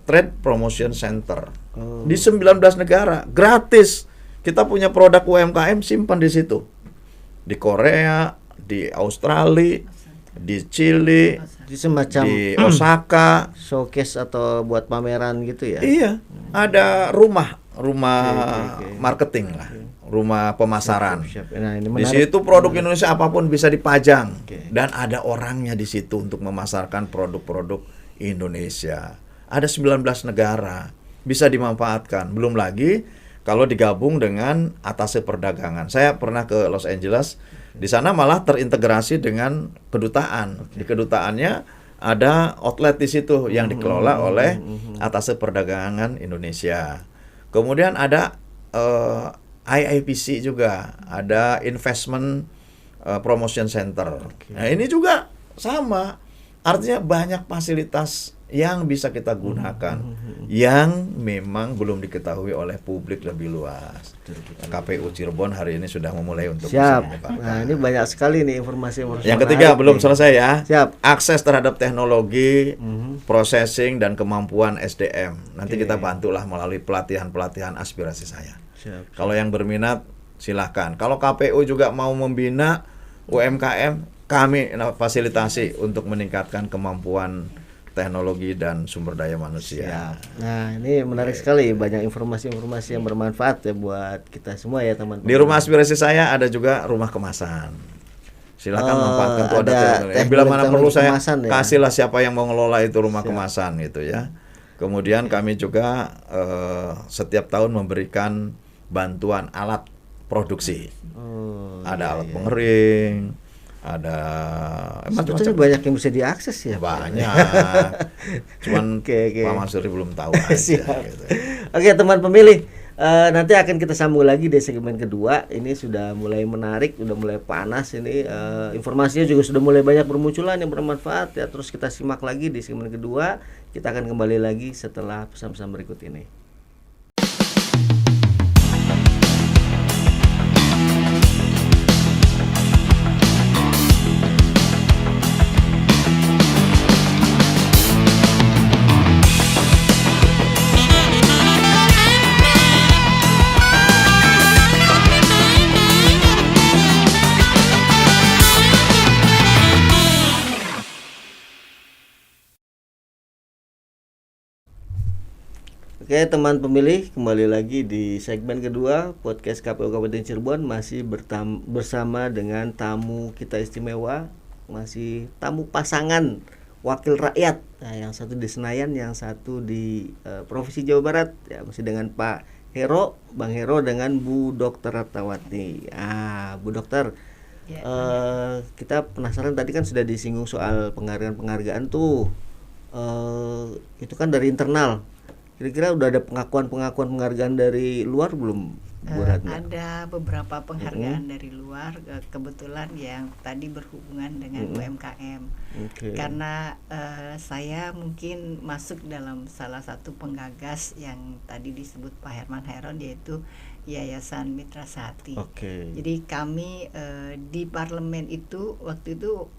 Trade Promotion Center. Di 19 negara, gratis. Kita punya produk UMKM simpan di situ. Di Korea, di Australia, di Chile, Jadi semacam di Osaka. showcase atau buat pameran gitu ya. Iya, ada rumah marketing lah, rumah pemasaran. Siap. Nah, ini Di menarik. situ produk Indonesia apapun bisa dipajang dan ada orangnya di situ untuk memasarkan produk-produk Indonesia. Ada 19 negara bisa dimanfaatkan. Belum lagi kalau digabung dengan atase perdagangan. Saya pernah ke Los Angeles, di sana malah terintegrasi dengan kedutaan. Di kedutaannya ada outlet di situ yang dikelola oleh atase perdagangan Indonesia. Kemudian ada IIPC juga, ada Investment Promotion Center. Nah, ini juga sama. Artinya banyak fasilitas yang bisa kita gunakan yang memang belum diketahui oleh publik lebih luas. KPU Cirebon hari ini sudah memulai untuk bisa Siap. menyebarkan. Nah, ini banyak sekali nih informasi-informasi. Yang ketiga menarik belum nih. selesai ya. Siap. Akses terhadap teknologi, processing dan kemampuan SDM. Nanti kita bantulah melalui pelatihan-pelatihan aspirasi saya. Siap. Kalau yang berminat silahkan. Kalau KPU juga mau membina UMKM, kami fasilitasi untuk meningkatkan kemampuan teknologi dan sumber daya manusia. Nah, ini menarik sekali, banyak informasi-informasi yang bermanfaat ya buat kita semua ya teman-teman. Di rumah aspirasi saya ada juga rumah kemasan. Silakan manfaatkan tuh ada ada bila mana perlu saya kemasan ya? kasihlah siapa yang mau ngelola itu rumah kemasan gitu ya. Kemudian kami juga setiap tahun memberikan bantuan alat produksi. Ada alat pengering, ada Sebetulnya banyak yang bisa diakses ya. banyak. Cuman Oke. Pak Mansuri belum tahu aja. Siap. Gitu. Oke teman pemilih, nanti akan kita sambung lagi di segmen kedua. Ini sudah mulai menarik, sudah mulai panas. Ini informasinya juga sudah mulai banyak bermunculan yang bermanfaat ya. Terus kita simak lagi di segmen kedua. Kita akan kembali lagi setelah pesan-pesan berikut ini. Oke teman pemilih, kembali lagi di segmen kedua podcast KPU Kabupaten Cirebon. Masih bersama dengan tamu kita istimewa, masih tamu pasangan wakil rakyat. Nah, yang satu di Senayan, yang satu di Provinsi Jawa Barat ya, masih dengan Pak Hero, Bang Hero dengan Bu Dr. Ratnawati. Bu Dokter, kita penasaran, tadi kan sudah disinggung soal penghargaan tuh. Itu kan dari internal. Kira-kira udah ada pengakuan penghargaan dari luar belum Bu Ratna? Ada beberapa penghargaan dari luar, kebetulan yang tadi berhubungan dengan UMKM. Karena saya mungkin masuk dalam salah satu penggagas yang tadi disebut Pak Herman Heron, yaitu Yayasan Mitra Sehati. Jadi kami di parlemen itu waktu itu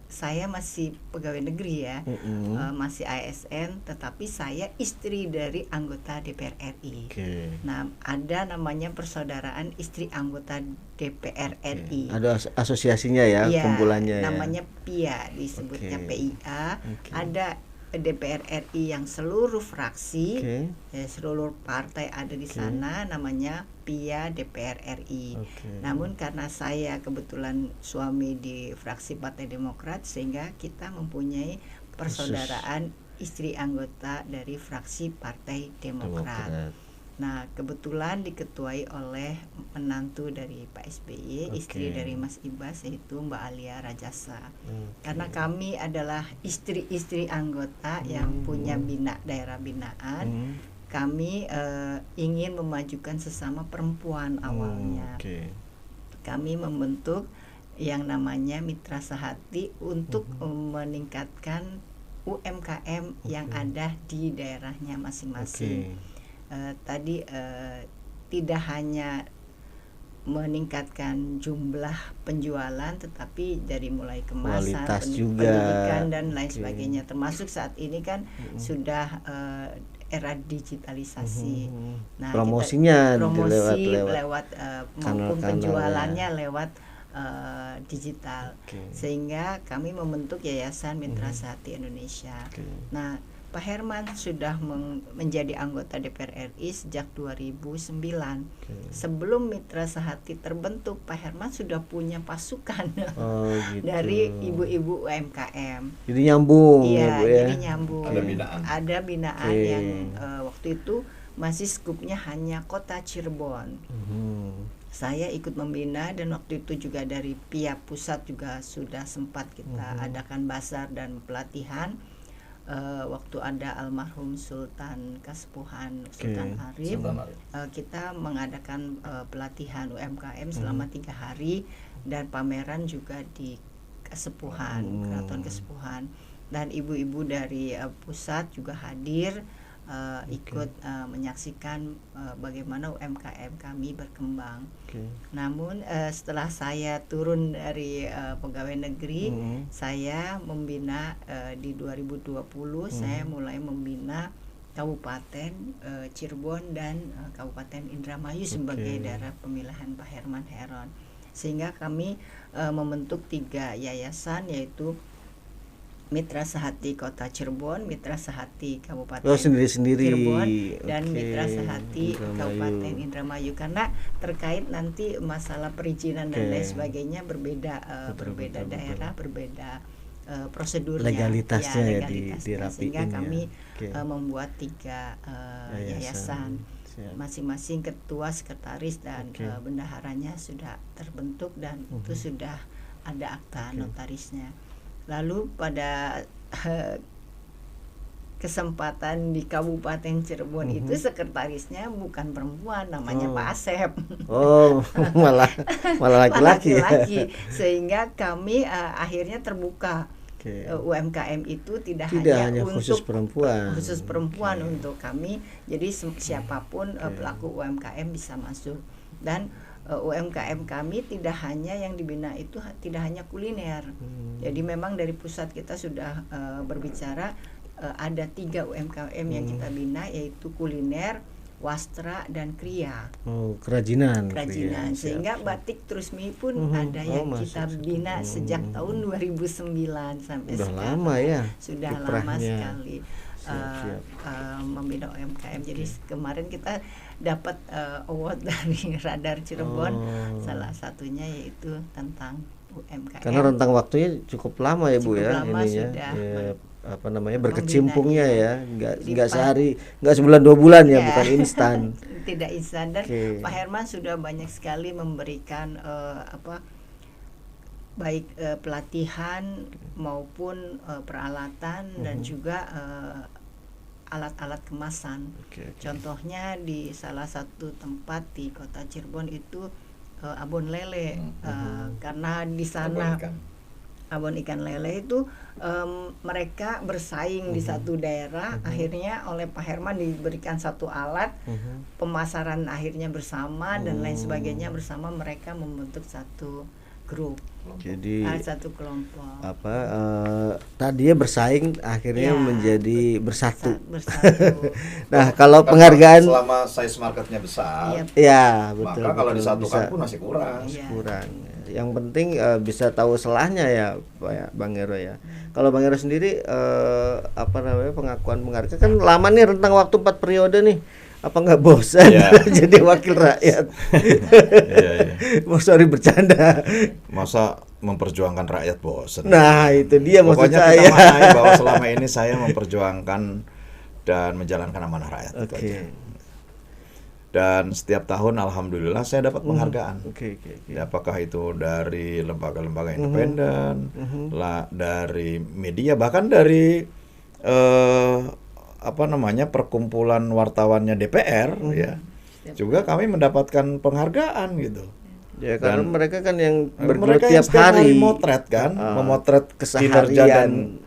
saya masih pegawai negeri ya, masih ASN, tetapi saya istri dari anggota DPR RI. Nah, ada namanya Persaudaraan Istri Anggota DPR RI. Ada asosiasinya ya, kumpulannya namanya PIA, disebutnya PIA. Ada DPR RI yang seluruh fraksi, seluruh partai ada di sana, namanya PIA DPR RI. Namun karena saya kebetulan suami di fraksi Partai Demokrat, sehingga kita mempunyai persaudaraan istri anggota dari fraksi Partai Demokrat. Nah, kebetulan diketuai oleh menantu dari Pak SBY, istri dari Mas Ibas, yaitu Mbak Alia Rajasa. Karena kami adalah istri-istri anggota yang punya daerah binaan, kami ingin memajukan sesama perempuan awalnya. Kami membentuk yang namanya Mitra Sehati untuk meningkatkan UMKM yang ada di daerahnya masing-masing. Tadi tidak hanya meningkatkan jumlah penjualan, tetapi dari mulai kemasan, pendidikan dan lain sebagainya. Termasuk saat ini kan sudah era digitalisasi. Nah, promosinya lewat maupun penjualannya lewat digital. Sehingga kami membentuk Yayasan Mitra Sehati Indonesia. Nah, Pak Herman sudah menjadi anggota DPR RI sejak 2009. Sebelum Mitra Sehati terbentuk, Pak Herman sudah punya pasukan dari ibu-ibu UMKM. Jadi nyambung. Iya, jadi nyambung. Ada binaan yang waktu itu masih skupnya hanya Kota Cirebon. Saya ikut membina, dan waktu itu juga dari pihak pusat juga sudah sempat kita adakan basar dan pelatihan. Waktu ada almarhum Sultan Kasepuhan Sultan Arif, kita mengadakan pelatihan UMKM selama 3 hari dan pameran juga di Kasepuhan, Keraton Kasepuhan, dan ibu-ibu dari pusat juga hadir ikut menyaksikan bagaimana UMKM kami berkembang. Namun setelah saya turun dari pegawai negeri, saya membina di 2020 saya mulai membina Kabupaten Cirebon dan Kabupaten Indramayu sebagai daerah pemilihan Pak Herman Heron. Sehingga kami membentuk 3 yayasan, yaitu Mitra Sehati Kota Cirebon, Mitra Sehati Kabupaten Cirebon, dan Mitra Sehati Kabupaten Indramayu. Karena terkait nanti masalah perizinan dan lain sebagainya berbeda daerah, berbeda prosedurnya, legalitasnya dirapiin. Sehingga kami membuat 3 yayasan. Masing-masing ketua, sekretaris, dan bendaharanya sudah terbentuk, dan itu sudah ada akta notarisnya. Lalu pada kesempatan di Kabupaten Cirebon itu sekretarisnya bukan perempuan, namanya Pak Asep. malah laki-laki. Sehingga kami akhirnya terbuka. UMKM itu tidak hanya khusus perempuan untuk kami. Jadi siapapun pelaku UMKM bisa masuk. Dan UMKM kami tidak hanya yang dibina itu tidak hanya kuliner. Jadi memang dari pusat kita sudah berbicara ada 3 UMKM yang kita bina, yaitu kuliner, wastra, dan kriya. Kerajinan. Sehingga batik Trusmi pun ada yang kita bina sejak tahun 2009 sampai sudah sekarang. Lama ya. Sudah lama sekali. Membina UMKM. Jadi kemarin kita dapat award dari Radar Cirebon, salah satunya yaitu tentang UMKM. Karena rentang waktunya cukup lama ya, Bu, ya, ininya. Berkecimpungnya ya, nggak sehari, nggak sebulan 2 bulan ya, bukan instan. Tidak instan. Dan Pak Herman sudah banyak sekali memberikan baik pelatihan maupun peralatan dan juga alat-alat kemasan. Contohnya di salah satu tempat di kota Cirebon itu abon lele, karena di sana abon ikan lele itu mereka bersaing di satu daerah. Akhirnya oleh Pak Herman diberikan satu alat, pemasaran akhirnya bersama dan lain sebagainya bersama, mereka membentuk satu grup. Jadi satu kelompok. Tadinya bersaing akhirnya menjadi bersatu. Nah, kalau kan penghargaan selama size marketnya besar, ya betul. Maka kalau disatukan pun masih kurang. Kurang. Yang penting bisa tahu selahnya ya, Bang Hero ya. Kalau Bang Hero sendiri pengakuan penghargaan kan lama nih, rentang waktu 4 periode nih. Apa nggak bosan jadi wakil rakyat? Sorry bercanda. Masa memperjuangkan rakyat bosan? Nah itu dia maksud Pokoknya saya. kita maknai bahwa selama ini saya memperjuangkan dan menjalankan amanah rakyat. Dan setiap tahun alhamdulillah saya dapat penghargaan. Apakah itu dari lembaga-lembaga independen, dari media, bahkan dari perkumpulan wartawannya DPR ya. Juga kami mendapatkan penghargaan gitu. Ya karena mereka kan yang mereka tiap hari motret kan, memotret kinerja dan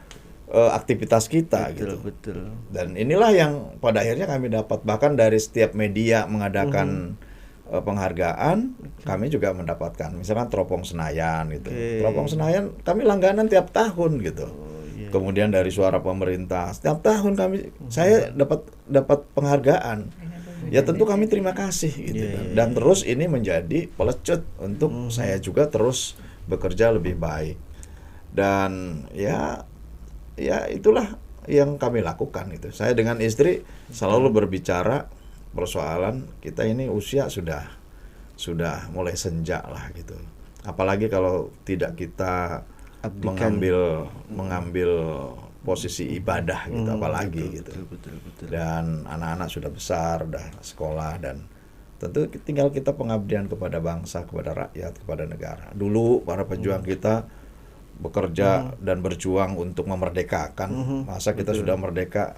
aktivitas kita. Betul. Dan inilah yang pada akhirnya kami dapat, bahkan dari setiap media mengadakan penghargaan, kami juga mendapatkan. Misalkan Teropong Senayan gitu. Teropong Senayan kami langganan tiap tahun gitu. Kemudian dari Suara Pemerintah setiap tahun saya dapat penghargaan. Ya tentu kami terima kasih gitu. Dan terus ini menjadi pelecut untuk saya juga terus bekerja lebih baik. Dan ya itulah yang kami lakukan itu. Saya dengan istri selalu berbicara persoalan kita ini usia sudah mulai senja lah gitu. Apalagi kalau tidak kita mengambil posisi ibadah gitu, apalagi betul. Dan anak-anak sudah besar, udah sekolah, dan tentu tinggal kita pengabdian kepada bangsa, kepada rakyat, kepada negara. Dulu para pejuang kita bekerja dan berjuang untuk memerdekakan. Masa kita sudah merdeka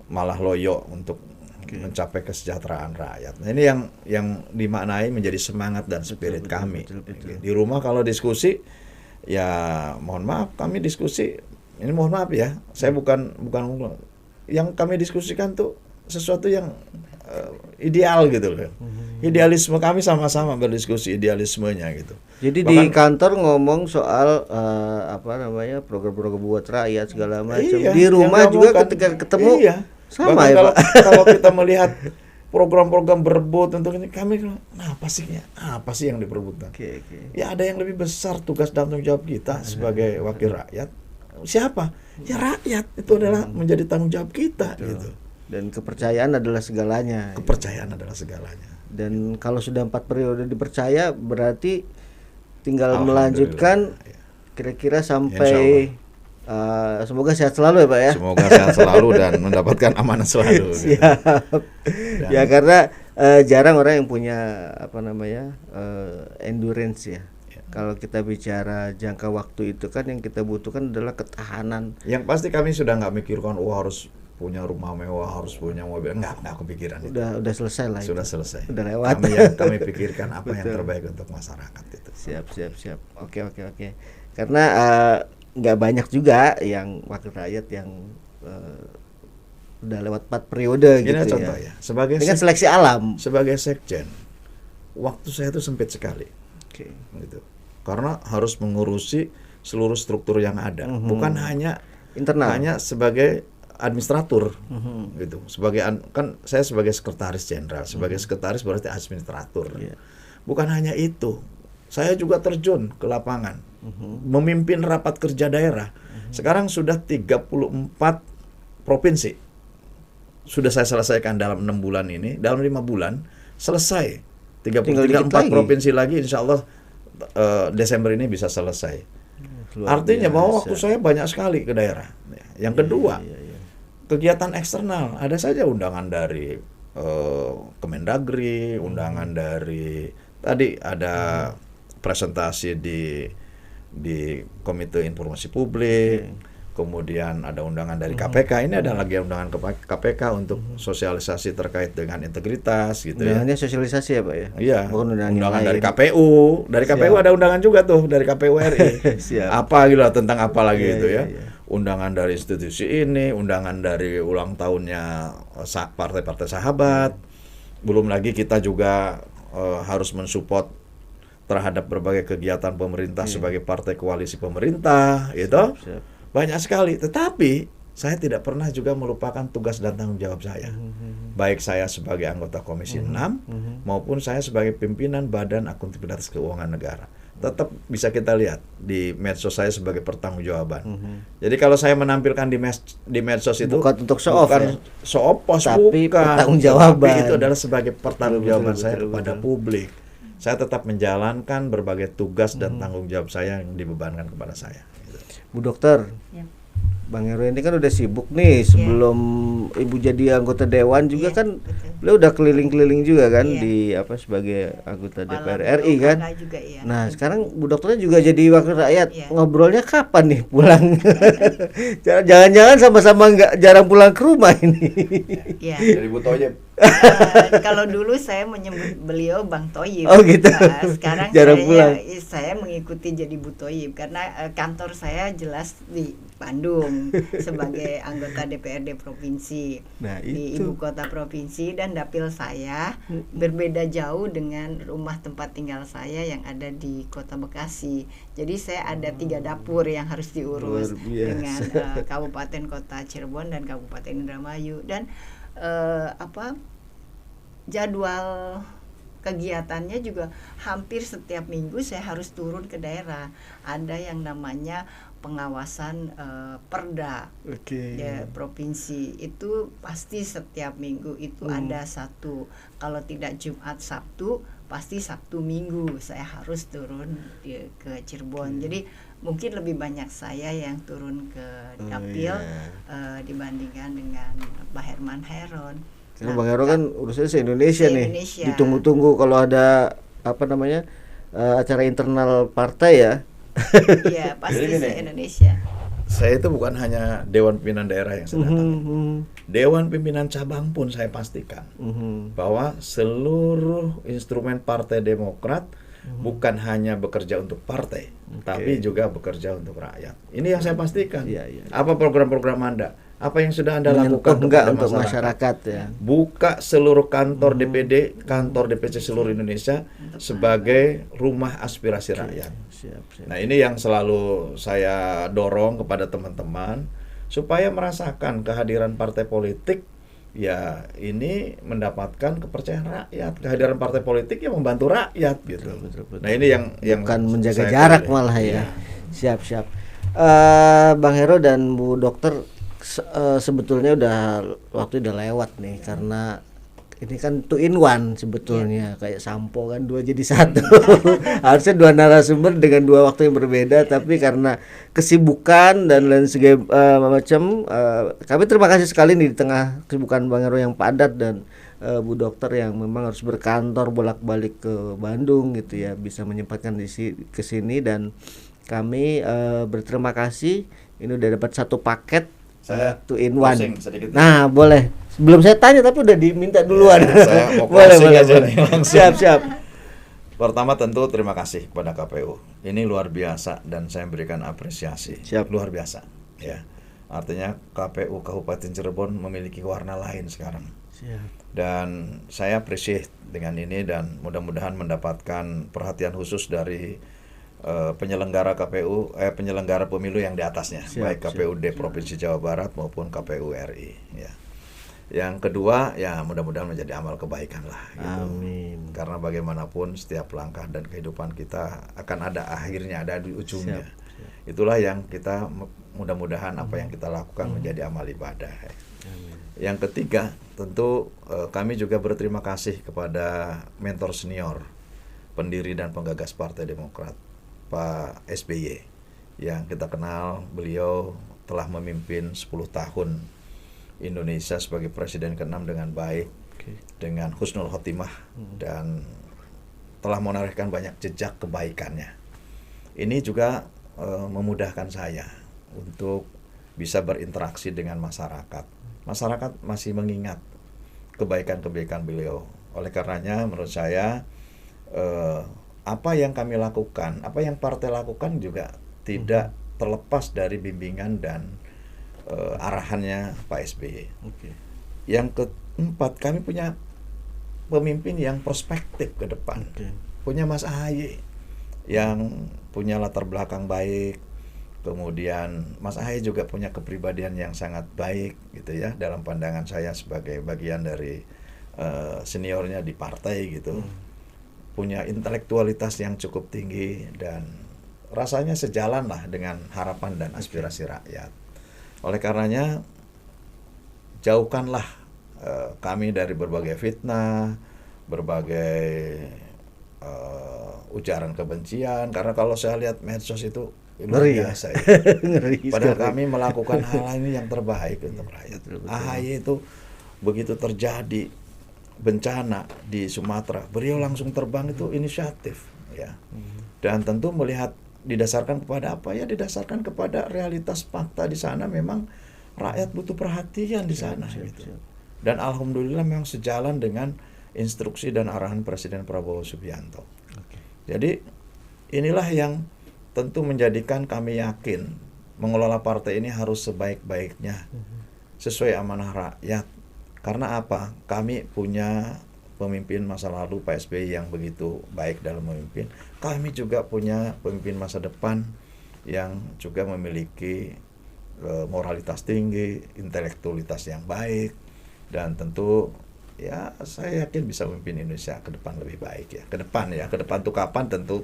malah loyo untuk mencapai kesejahteraan rakyat. Nah, ini yang dimaknai menjadi semangat dan spirit kami. Di rumah kalau diskusi, ya mohon maaf kami diskusi, ini mohon maaf ya, saya bukan yang kami diskusikan tuh sesuatu yang ideal gitu loh. Idealisme kami sama-sama berdiskusi idealismenya gitu. Jadi bahkan di kantor ngomong soal program-program buat rakyat segala macam. Di rumah juga ketika ketemu sama bahkan ya, kalau kita melihat program-program berebut untuk ini, kami apa sih yang diperebutkan? Ya ada yang lebih besar tugas dan tanggung jawab kita sebagai wakil rakyat. Siapa? Ya rakyat. Itu adalah menjadi tanggung jawab kita gitu. Dan kepercayaan adalah segalanya. Adalah segalanya. Dan kalau sudah 4 periode dipercaya, berarti tinggal melanjutkan kira-kira sampai semoga sehat selalu ya Pak ya. Semoga sehat selalu dan mendapatkan amanah selalu. Siap. Ya karena jarang orang yang punya endurance ya. Kalau kita bicara jangka waktu itu kan yang kita butuhkan adalah ketahanan. Yang pasti kami sudah nggak mikirkan harus punya rumah mewah, harus punya mobil. Nggak kepikiran itu. Udah selesai lah. Sudah selesai. Udah lewat. Kami pikirkan apa yang terbaik untuk masyarakat itu. Siap. Oke. Karena nggak banyak juga yang wakil rakyat yang udah lewat 4 periode gitu ya. Contoh ya. Dengan seleksi alam. Sebagai sekjen, waktu saya itu sempit sekali. Gitu. Karena harus mengurusi seluruh struktur yang ada, bukan hanya internal, hanya sebagai administratur, gitu. Kan saya sebagai sekretaris jenderal, sebagai sekretaris berarti administratur. Bukan hanya itu, saya juga terjun ke lapangan, memimpin rapat kerja daerah. Sekarang sudah 34 provinsi. Sudah saya selesaikan dalam 6 bulan ini, dalam 5 bulan selesai. 34 provinsi lagi, insya Allah Desember ini bisa selesai. Artinya bahwa waktu saya banyak sekali ke daerah. Yang kedua, kegiatan eksternal, ada saja undangan dari Kemendagri, undangan dari tadi ada presentasi di Komite Informasi Publik, kemudian ada undangan dari KPK, ini ada lagi undangan ke KPK untuk sosialisasi terkait dengan integritas gitu ya. Undangannya sosialisasi ya Pak ya? Iya, Bukan undangan dari KPU, dari KPU ada undangan juga tuh dari KPU RI. Siap. Apa gitu tentang apa lagi Iya, gitu iya, ya. iya. Undangan dari institusi ini, undangan dari ulang tahunnya partai-partai sahabat. Belum lagi kita juga harus mensupport terhadap berbagai kegiatan pemerintah sebagai partai koalisi pemerintah, gitu. Siap. Banyak sekali, tetapi saya tidak pernah juga melupakan tugas dan tanggung jawab saya. Baik saya sebagai anggota Komisi 6 maupun saya sebagai pimpinan Badan Akuntabilitas Keuangan Negara. Tetap bisa kita lihat di medsos saya sebagai pertanggungjawaban. Jadi kalau saya menampilkan di medsos itu bukan untuk show off bukan show off, tapi bukan. pertanggungjawaban. Tapi itu adalah sebagai pertanggungjawaban Betul, saya betul, kepada betul. publik. Saya tetap menjalankan berbagai tugas dan tanggung jawab saya yang dibebankan kepada saya. Bu Dokter, Ya. Bang Heru ini kan udah sibuk nih sebelum Ibu jadi anggota dewan juga Iya, kan betul. beliau udah keliling-keliling juga kan Iya. di apa sebagai anggota Kepala DPR Biro RI kan. KK juga, ya. Nah sekarang Bu Dokternya juga jadi wakil rakyat. Iya. Ngobrolnya kapan nih pulang? Jangan-jangan sama-sama nggak jarang pulang ke rumah ini. Ya. Jadi Bu Toyib. Kalau dulu saya menyebut beliau Bang Toyib. Oh, gitu. Sekarang Jarang pulang. saya mengikuti jadi Bu Toyib karena kantor saya jelas di Bandung sebagai anggota DPRD provinsi Nah, di itu. ibu kota provinsi, dan dapil saya berbeda jauh dengan rumah tempat tinggal saya yang ada di kota Bekasi. Jadi saya ada 3 dapur yang harus diurus Luar biasa. dengan Kabupaten Kota Cirebon dan Kabupaten Indramayu, dan jadwal kegiatannya juga hampir setiap minggu saya harus turun ke daerah. Ada yang namanya pengawasan Perda Oke. ya, provinsi, itu pasti setiap minggu itu ada satu. Kalau tidak Jumat Sabtu, pasti Sabtu Minggu saya harus turun ke Cirebon. Jadi mungkin lebih banyak saya yang turun ke dapil dibandingkan dengan Pak Herman Heron. Karena Bang Heru kan urusannya se-Indonesia nih. Se-Indonesia. Ditunggu-tunggu kalau ada apa namanya acara internal partai ya. Iya, pasti Jadi gini. se-Indonesia. Saya itu bukan hanya Dewan Pimpinan Daerah yang saya datangin. Mhm. Dewan Pimpinan Cabang pun saya pastikan bahwa seluruh instrumen Partai Demokrat bukan hanya bekerja untuk partai, tapi juga bekerja untuk rakyat. Ini yang saya pastikan. Iya, iya. Apa program-program Anda? Apa yang sudah Anda Menyentuh lakukan enggak kepada untuk masyarakat ya. Buka seluruh kantor DPD, kantor DPC seluruh Indonesia sebagai rumah aspirasi rakyat. Siap. Nah, ini yang selalu saya dorong kepada teman-teman supaya merasakan kehadiran partai politik, ya ini mendapatkan kepercayaan rakyat. Kehadiran partai politik yang membantu rakyat gitu. Betul. Nah, ini yang Bukan menjaga saya jarak pilih. malah ya. Iya. Siap. Bang Heru dan Bu Dokter, sebetulnya waktu udah lewat nih, karena ini kan 2 in 1 sebetulnya, kayak sampo kan 2 jadi 1. Harusnya 2 narasumber dengan 2 waktu yang berbeda, tapi karena kesibukan dan lain macam, kami terima kasih sekali nih di tengah kesibukan Bang Heru yang padat dan Bu Dokter yang memang harus berkantor bolak-balik ke Bandung gitu ya, bisa menyempatkan ke sini, dan kami berterima kasih. Ini udah dapat 1 paket. Saya 2 in 1. closing sedikit. Nah, boleh. Belum saya tanya tapi udah diminta duluan. Ya, saya mau boleh. closing aja nih langsung. Siap. Pertama tentu terima kasih kepada KPU. Ini luar biasa dan saya berikan apresiasi. Siap. Luar biasa. Ya. Artinya KPU Kabupaten Cirebon memiliki warna lain sekarang. Siap. Dan saya appreciate dengan ini, dan mudah-mudahan mendapatkan perhatian khusus dari penyelenggara penyelenggara pemilu yang di atasnya, baik KPUD Provinsi Jawa Barat maupun KPU RI. Ya. Yang kedua, ya mudah-mudahan menjadi amal kebaikan lah. Gitu. Amin. Karena bagaimanapun setiap langkah dan kehidupan kita akan ada akhirnya, ada di ujungnya. Siap. Itulah yang kita mudah-mudahan apa yang kita lakukan menjadi amal ibadah. Amin. Yang ketiga, tentu kami juga berterima kasih kepada mentor senior, pendiri dan penggagas Partai Demokrat, Pak SBY, yang kita kenal beliau telah memimpin 10 tahun Indonesia sebagai presiden ke-6 dengan baik, dengan husnul khotimah, dan telah menorehkan banyak jejak kebaikannya. Ini juga memudahkan saya untuk bisa berinteraksi dengan masyarakat. Masyarakat masih mengingat kebaikan-kebaikan beliau. Oleh karenanya menurut saya apa yang kami lakukan, apa yang partai lakukan juga tidak terlepas dari bimbingan dan arahannya Pak SBY. Yang keempat, kami punya pemimpin yang prospektif ke depan. Punya Mas AHY yang punya latar belakang baik. Kemudian Mas AHY juga punya kepribadian yang sangat baik gitu ya, dalam pandangan saya sebagai bagian dari seniornya di partai gitu. Punya intelektualitas yang cukup tinggi dan rasanya sejalan lah dengan harapan dan aspirasi rakyat. Oleh karenanya jauhkanlah kami dari berbagai fitnah, berbagai ujaran kebencian, karena kalau saya lihat medsos itu luar biasa ya. Padahal kami melakukan hal ini yang terbaik untuk rakyat. AHY itu begitu terjadi bencana di Sumatera, beliau langsung terbang, itu inisiatif ya. Dan tentu melihat didasarkan kepada apa ya? Didasarkan kepada realitas fakta di sana, memang rakyat butuh perhatian di sana gitu. Dan alhamdulillah memang sejalan dengan instruksi dan arahan Presiden Prabowo Subianto. Jadi inilah yang tentu menjadikan kami yakin mengelola partai ini harus sebaik-baiknya sesuai amanah rakyat. Karena apa? Kami punya pemimpin masa lalu Pak SBY yang begitu baik dalam memimpin. Kami juga punya pemimpin masa depan yang juga memiliki moralitas tinggi, intelektualitas yang baik, dan tentu ya saya yakin bisa memimpin Indonesia ke depan lebih baik ya. Ke depan tuh kapan tentu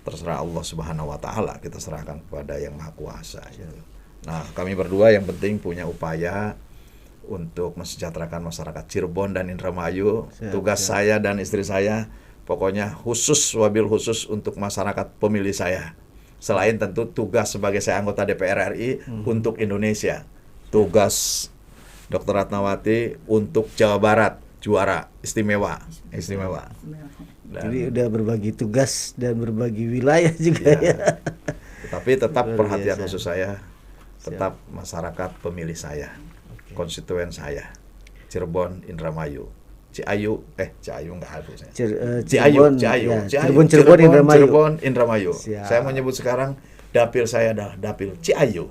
terserah Allah Subhanahu wa taala, kita serahkan kepada Yang Maha Kuasa gitu. Nah, kami berdua yang penting punya upaya untuk mensejahterakan masyarakat Cirebon dan Indramayu. Tugas saya dan istri saya pokoknya wabil khusus untuk masyarakat pemilih saya. Selain tentu tugas sebagai saya anggota DPR RI untuk Indonesia. Tugas Dr. Ratnawati untuk Jawa Barat, juara istimewa. Jadi udah berbagi tugas dan berbagi wilayah juga ya. Tapi tetap perhatian khusus saya, tetap masyarakat pemilih saya, konstituen saya, Cirebon, Indramayu, Ciayu nggak ada saya. Cirebon, Indramayu. Saya menyebut sekarang dapil saya adalah dapil Ciayu.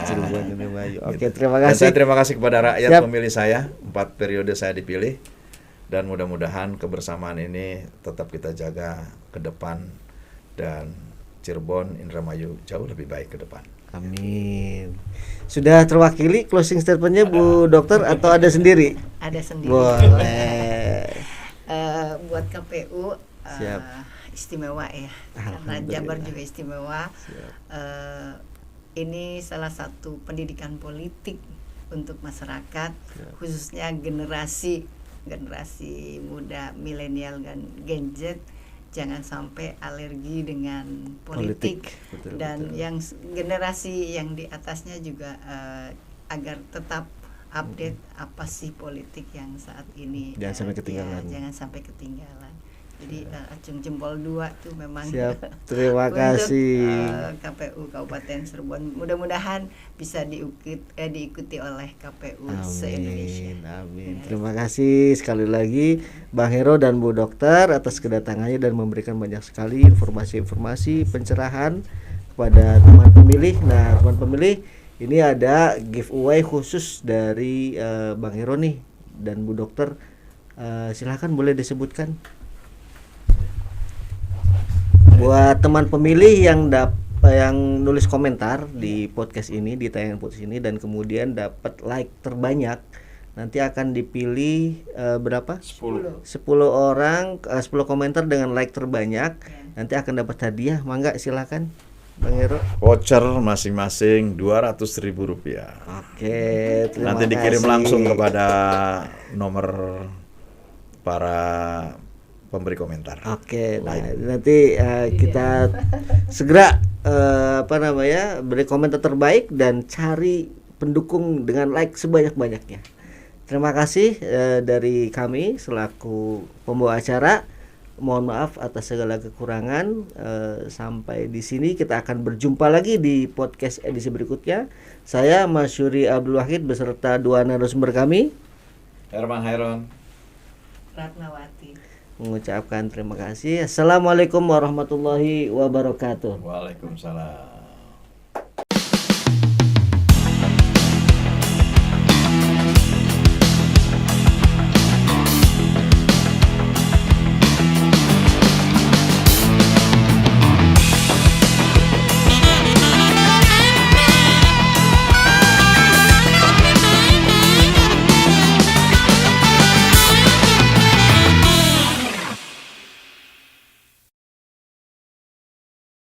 Cirebon, Indramayu. Oke, terima kasih. Dan saya terima kasih kepada rakyat pemilih saya, 4 periode saya dipilih, dan mudah-mudahan kebersamaan ini tetap kita jaga ke depan dan Cirebon, Indramayu jauh lebih baik ke depan. Amin. Sudah terwakili closing statementnya Bu Dokter atau ada sendiri? Ada sendiri. Boleh. Buat KPU istimewa ya, karena Jabar juga istimewa. Ini salah satu pendidikan politik untuk masyarakat, khususnya generasi muda, milenial dan Gen Z. Jangan sampai alergi dengan politik. Betul. Yang generasi yang di atasnya juga agar tetap update apa sih politik yang saat ini. Jangan sampai ketinggalan. Jangan sampai ketinggalan. Jadi acung jempol 2 tuh memang. Siap. Terima kasih. KPU Kabupaten Cirebon, mudah-mudahan bisa diikuti oleh KPU se-Indonesia. Amin. Terima kasih sekali lagi Bang Hero dan Bu Dokter atas kedatangannya dan memberikan banyak sekali informasi-informasi pencerahan kepada teman pemilih. Nah, teman pemilih, ini ada giveaway khusus dari Bang Hero nih dan Bu Dokter. Silakan boleh disebutkan. Buat teman pemilih yang nulis komentar di podcast ini, di tayangan podcast ini, dan kemudian dapat like terbanyak, nanti akan dipilih berapa? 10 orang, 10 komentar dengan like terbanyak, nanti akan dapat hadiah. Mangga silakan Bang Hero. Voucher masing-masing Rp200.000. Oke, terima nanti dikirim langsung kepada nomor para pemberi komentar. Oke, nah nanti kita segera beri komentar terbaik dan cari pendukung dengan like sebanyak-banyaknya. Terima kasih dari kami selaku pembawa acara. Mohon maaf atas segala kekurangan. Sampai di sini, kita akan berjumpa lagi di podcast edisi berikutnya. Saya Masyuri Abdul Wahid beserta dua narasumber kami, Herman Hairon, Ratnawati, mengucapkan terima kasih. Assalamualaikum warahmatullahi wabarakatuh. Waalaikumsalam.